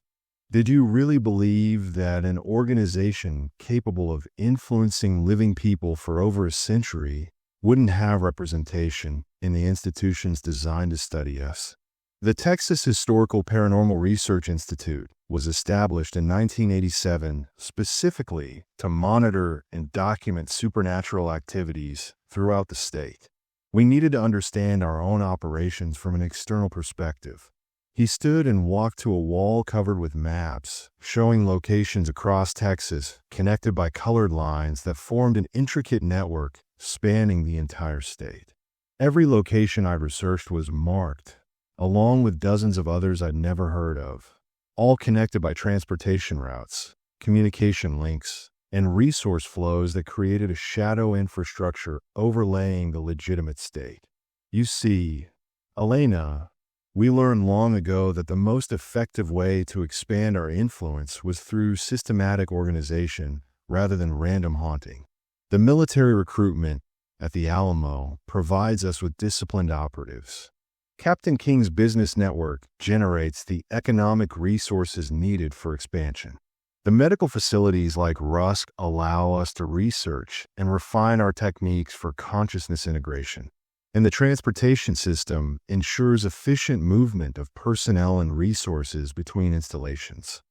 "Did you really believe that an organization capable of influencing living people for over a century wouldn't have representation in the institutions designed to study us?" The Texas Historical Paranormal Research Institute was established in 1987 specifically to monitor and document supernatural activities throughout the state. We needed to understand our own operations from an external perspective. He stood and walked to a wall covered with maps, showing locations across Texas connected by colored lines that formed an intricate network spanning the entire state. Every location I'd researched was marked, along with dozens of others I'd never heard of, all connected by transportation routes, communication links, and resource flows that created a shadow infrastructure overlaying the legitimate state. "You see, Elena, we learned long ago that the most effective way to expand our influence was through systematic organization rather than random haunting. The military recruitment at the Alamo provides us with disciplined operatives. Captain King's business network generates the economic resources needed for expansion. The medical facilities like Rusk allow us to research and refine our techniques for consciousness integration. And the transportation system ensures efficient movement of personnel and resources between installations."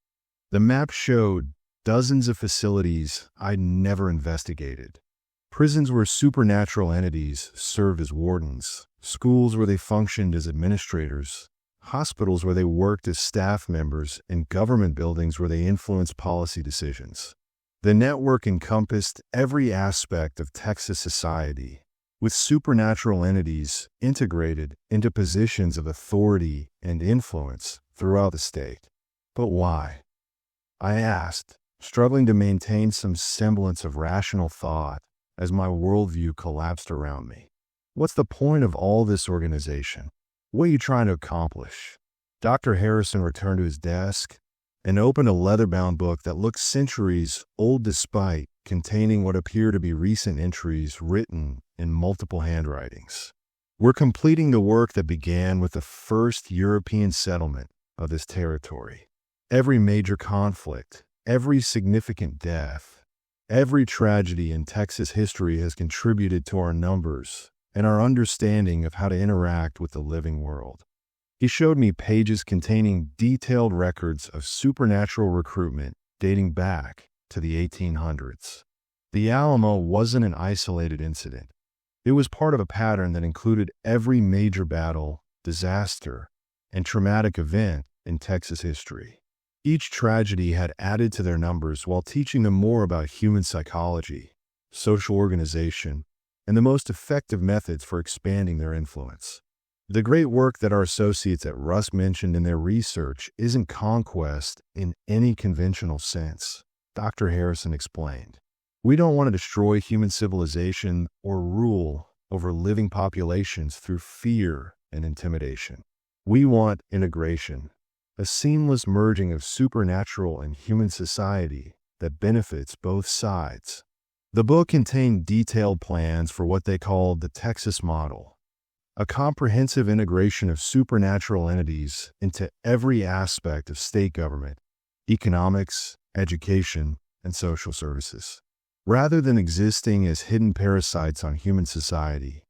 The map showed dozens of facilities I'd never investigated. Prisons where supernatural entities served as wardens, schools where they functioned as administrators, hospitals where they worked as staff members, and government buildings where they influenced policy decisions. The network encompassed every aspect of Texas society, with supernatural entities integrated into positions of authority and influence throughout the state. "But why?" I asked, struggling to maintain some semblance of rational thought as my worldview collapsed around me. "What's the point of all this organization? What are you trying to accomplish?" Dr. Harrison returned to his desk and opened a leather-bound book that looked centuries old despite containing what appear to be recent entries written in multiple handwritings. "We're completing the work that began with the first European settlement of this territory. Every major conflict, every significant death, every tragedy in Texas history has contributed to our numbers and our understanding of how to interact with the living world." He showed me pages containing detailed records of supernatural recruitment dating back to the 1800s. The Alamo wasn't an isolated incident. It was part of a pattern that included every major battle, disaster, and traumatic event in Texas history. Each tragedy had added to their numbers while teaching them more about human psychology, social organization, and the most effective methods for expanding their influence. The great work that our associates at Rusk mentioned in their research isn't conquest in any conventional sense, Dr. Harrison explained. We don't want to destroy human civilization or rule over living populations through fear and intimidation. We want integration, a seamless merging of supernatural and human society that benefits both sides. The book contained detailed plans for what they called the Texas model, a comprehensive integration of supernatural entities into every aspect of state government, economics, education, and social services. Rather than existing as hidden parasites on human society,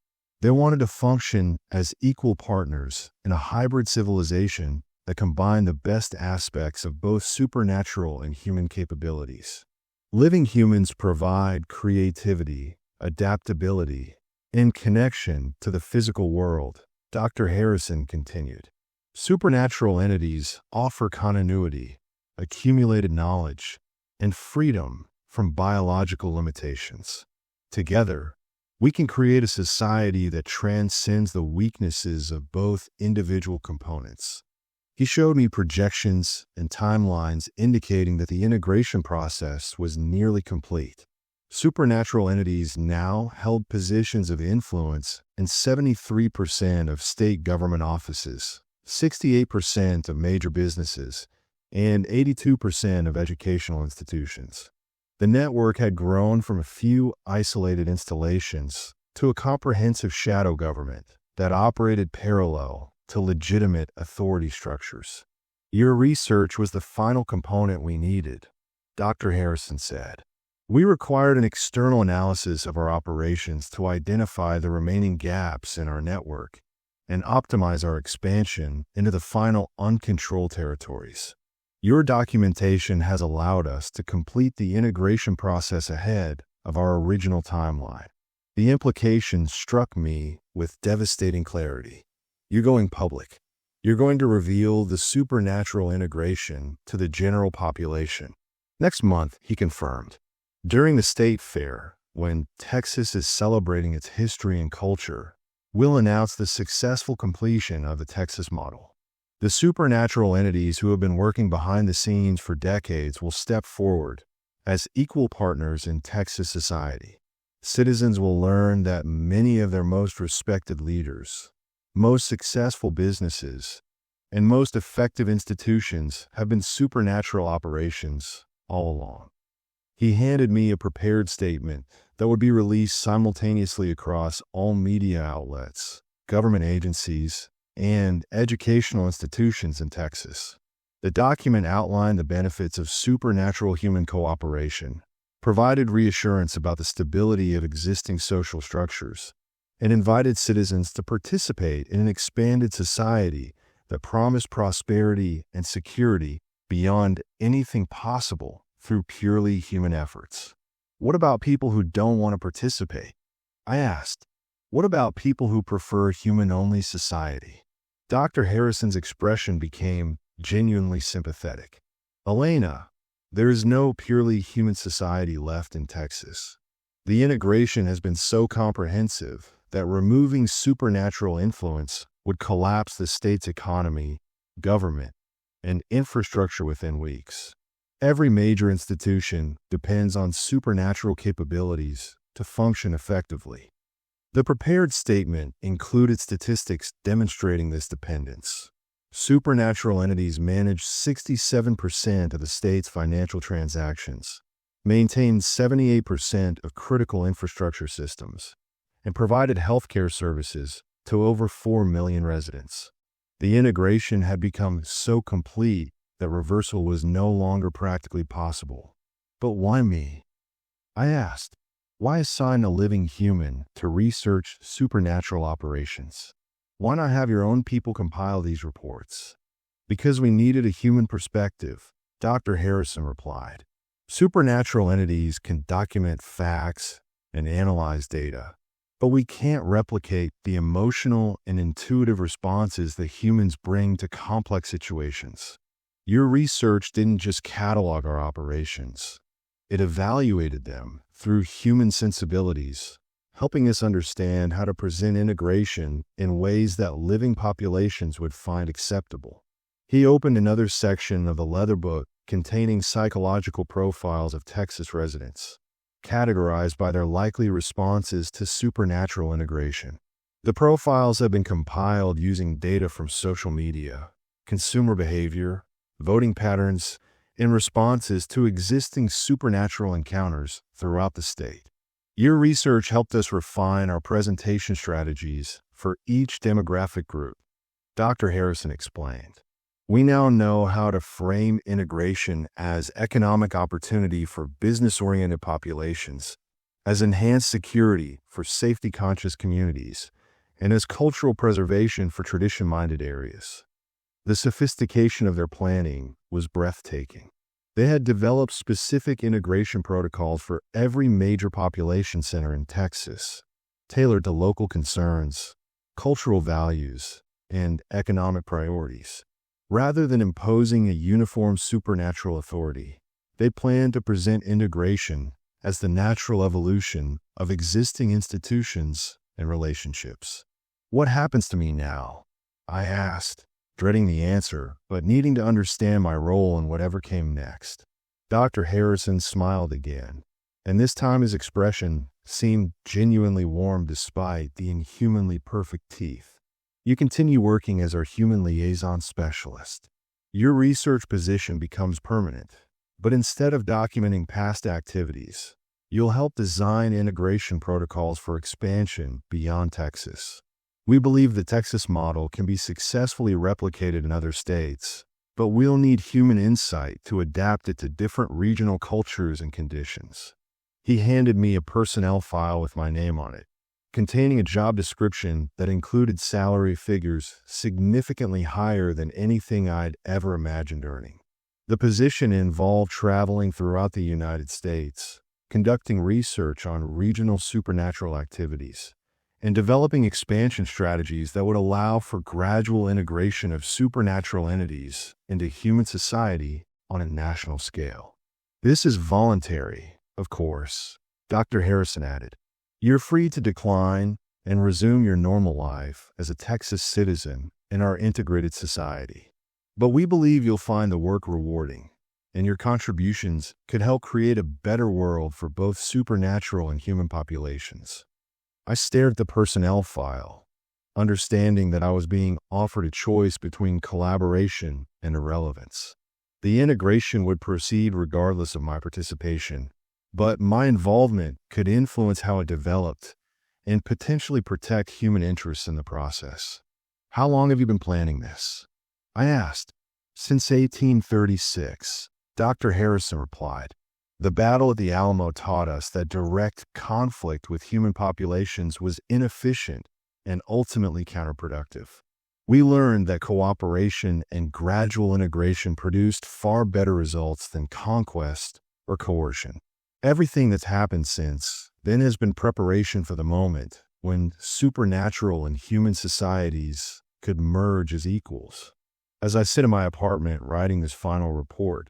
they wanted to function as equal partners in a hybrid civilization that combined the best aspects of both supernatural and human capabilities. Living humans provide creativity, adaptability, and connection to the physical world, Dr. Harrison continued. Supernatural entities offer continuity, accumulated knowledge, and freedom from biological limitations. Together, we can create a society that transcends the weaknesses of both individual components. He showed me projections and timelines indicating that the integration process was nearly complete. Supernatural entities now held positions of influence in 73% of state government offices, 68% of major businesses, and 82% of educational institutions. The network had grown from a few isolated installations to a comprehensive shadow government that operated parallel to legitimate authority structures. Your research was the final component we needed, Dr. Harrison said. We required an external analysis of our operations to identify the remaining gaps in our network and optimize our expansion into the final uncontrolled territories. Your documentation has allowed us to complete the integration process ahead of our original timeline. The implications struck me with devastating clarity. You're going public. You're going to reveal the supernatural integration to the general population. Next month, he confirmed. During the state fair, when Texas is celebrating its history and culture, we'll announce the successful completion of the Texas model. The supernatural entities who have been working behind the scenes for decades will step forward as equal partners in Texas society. Citizens will learn that many of their most respected leaders, most successful businesses, and most effective institutions have been supernatural operations all along. He handed me a prepared statement that would be released simultaneously across all media outlets, government agencies, and educational institutions in Texas. The document outlined the benefits of supernatural human cooperation, provided reassurance about the stability of existing social structures, and invited citizens to participate in an expanded society that promised prosperity and security beyond anything possible through purely human efforts. What about people who don't want to participate? I asked. What about people who prefer human-only society? Dr. Harrison's expression became genuinely sympathetic. Elena, there is no purely human society left in Texas. The integration has been so comprehensive that removing supernatural influence would collapse the state's economy, government, and infrastructure within weeks. Every major institution depends on supernatural capabilities to function effectively. The prepared statement included statistics demonstrating this dependence. Supernatural entities manage 67% of the state's financial transactions, maintained 78% of critical infrastructure systems, and provided healthcare services to over 4 million residents. The integration had become so complete that reversal was no longer practically possible. But why me? I asked. Why assign a living human to research supernatural operations? Why not have your own people compile these reports? Because we needed a human perspective, Dr. Harrison replied. Supernatural entities can document facts and analyze data, but we can't replicate the emotional and intuitive responses that humans bring to complex situations. Your research didn't just catalog our operations. It evaluated them through human sensibilities, helping us understand how to present integration in ways that living populations would find acceptable. He opened another section of the leather book containing psychological profiles of Texas residents, categorized by their likely responses to supernatural integration. The profiles have been compiled using data from social media, consumer behavior, voting patterns, and responses to existing supernatural encounters throughout the state. Your research helped us refine our presentation strategies for each demographic group, Dr. Harrison explained. We now know how to frame integration as economic opportunity for business-oriented populations, as enhanced security for safety-conscious communities, and as cultural preservation for tradition-minded areas. The sophistication of their planning was breathtaking. They had developed specific integration protocols for every major population center in Texas, tailored to local concerns, cultural values, and economic priorities. Rather than imposing a uniform supernatural authority, they planned to present integration as the natural evolution of existing institutions and relationships. What happens to me now? I asked, dreading the answer, but needing to understand my role in whatever came next. Dr. Harrison smiled again, and this time his expression seemed genuinely warm despite the inhumanly perfect teeth. You continue working as our human liaison specialist. Your research position becomes permanent, but instead of documenting past activities, you'll help design integration protocols for expansion beyond Texas. We believe the Texas model can be successfully replicated in other states, but we'll need human insight to adapt it to different regional cultures and conditions. He handed me a personnel file with my name on it, containing a job description that included salary figures significantly higher than anything I'd ever imagined earning. The position involved traveling throughout the United States, conducting research on regional supernatural activities, and developing expansion strategies that would allow for gradual integration of supernatural entities into human society on a national scale. This is voluntary, of course, Dr. Harrison added. You're free to decline and resume your normal life as a Texas citizen in our integrated society. But we believe you'll find the work rewarding, and your contributions could help create a better world for both supernatural and human populations. I stared at the personnel file, understanding that I was being offered a choice between collaboration and irrelevance. The integration would proceed regardless of my participation, but my involvement could influence how it developed and potentially protect human interests in the process. How long have you been planning this? I asked. Since 1836, Dr. Harrison replied. The battle at the Alamo taught us that direct conflict with human populations was inefficient and ultimately counterproductive. We learned that cooperation and gradual integration produced far better results than conquest or coercion. Everything that's happened since then has been preparation for the moment when supernatural and human societies could merge as equals. As I sit in my apartment writing this final report,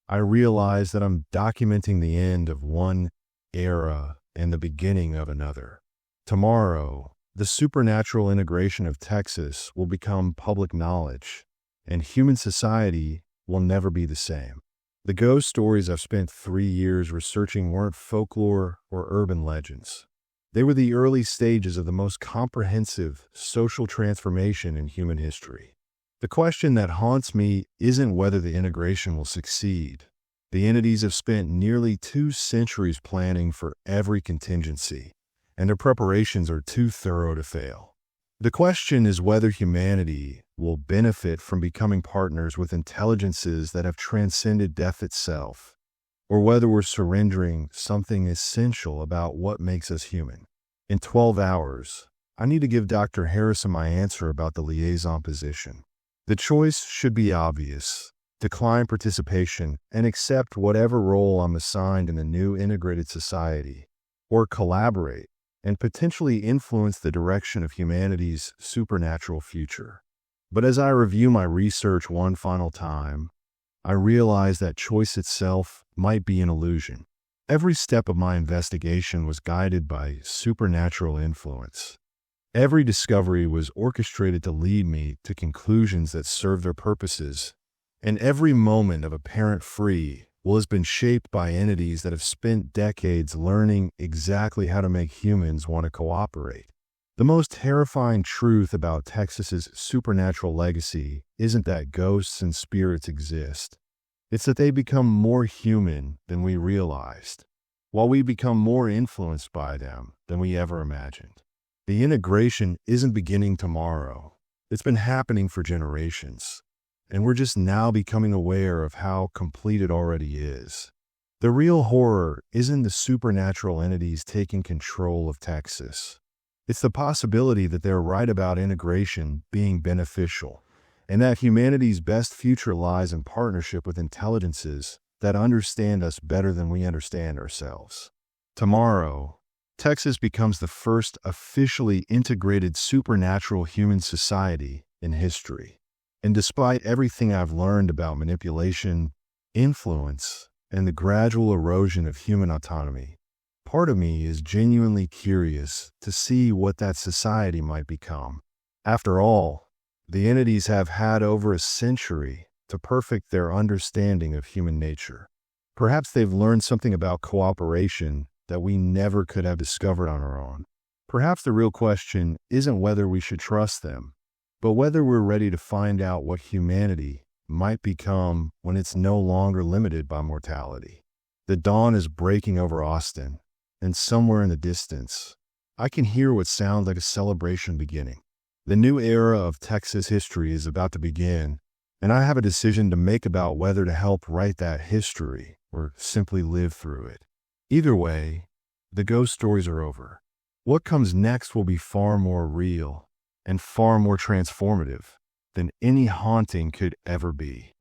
I realize that I'm documenting the end of one era and the beginning of another. Tomorrow, the supernatural integration of Texas will become public knowledge, and human society will never be the same. The ghost stories I've spent 3 years researching weren't folklore or urban legends. They were the early stages of the most comprehensive social transformation in human history. The question that haunts me isn't whether the integration will succeed. The entities have spent nearly 2 centuries planning for every contingency, and their preparations are too thorough to fail. The question is whether humanity will benefit from becoming partners with intelligences that have transcended death itself, or whether we're surrendering something essential about what makes us human. In 12 hours, I need to give Dr. Harrison my answer about the liaison position. The choice should be obvious: decline participation and accept whatever role I'm assigned in the new integrated society, or collaborate and potentially influence the direction of humanity's supernatural future. But as I review my research one final time, I realized that choice itself might be an illusion. Every step of my investigation was guided by supernatural influence. Every discovery was orchestrated to lead me to conclusions that serve their purposes, and every moment of apparent free will has been shaped by entities that have spent decades learning exactly how to make humans want to cooperate. The most terrifying truth about Texas's supernatural legacy isn't that ghosts and spirits exist. It's that they become more human than we realized, while we become more influenced by them than we ever imagined. The integration isn't beginning tomorrow. It's been happening for generations, and we're just now becoming aware of how complete it already is. The real horror isn't the supernatural entities taking control of Texas. It's the possibility that they're right about integration being beneficial, and that humanity's best future lies in partnership with intelligences that understand us better than we understand ourselves. Tomorrow, Texas becomes the first officially integrated supernatural human society in history. And despite everything I've learned about manipulation, influence, and the gradual erosion of human autonomy, part of me is genuinely curious to see what that society might become. After all, the entities have had over a century to perfect their understanding of human nature. Perhaps they've learned something about cooperation that we never could have discovered on our own. Perhaps the real question isn't whether we should trust them, but whether we're ready to find out what humanity might become when it's no longer limited by mortality. The dawn is breaking over Austin, and somewhere in the distance, I can hear what sounds like a celebration beginning. The new era of Texas history is about to begin, and I have a decision to make about whether to help write that history or simply live through it. Either way, the ghost stories are over. What comes next will be far more real and far more transformative than any haunting could ever be.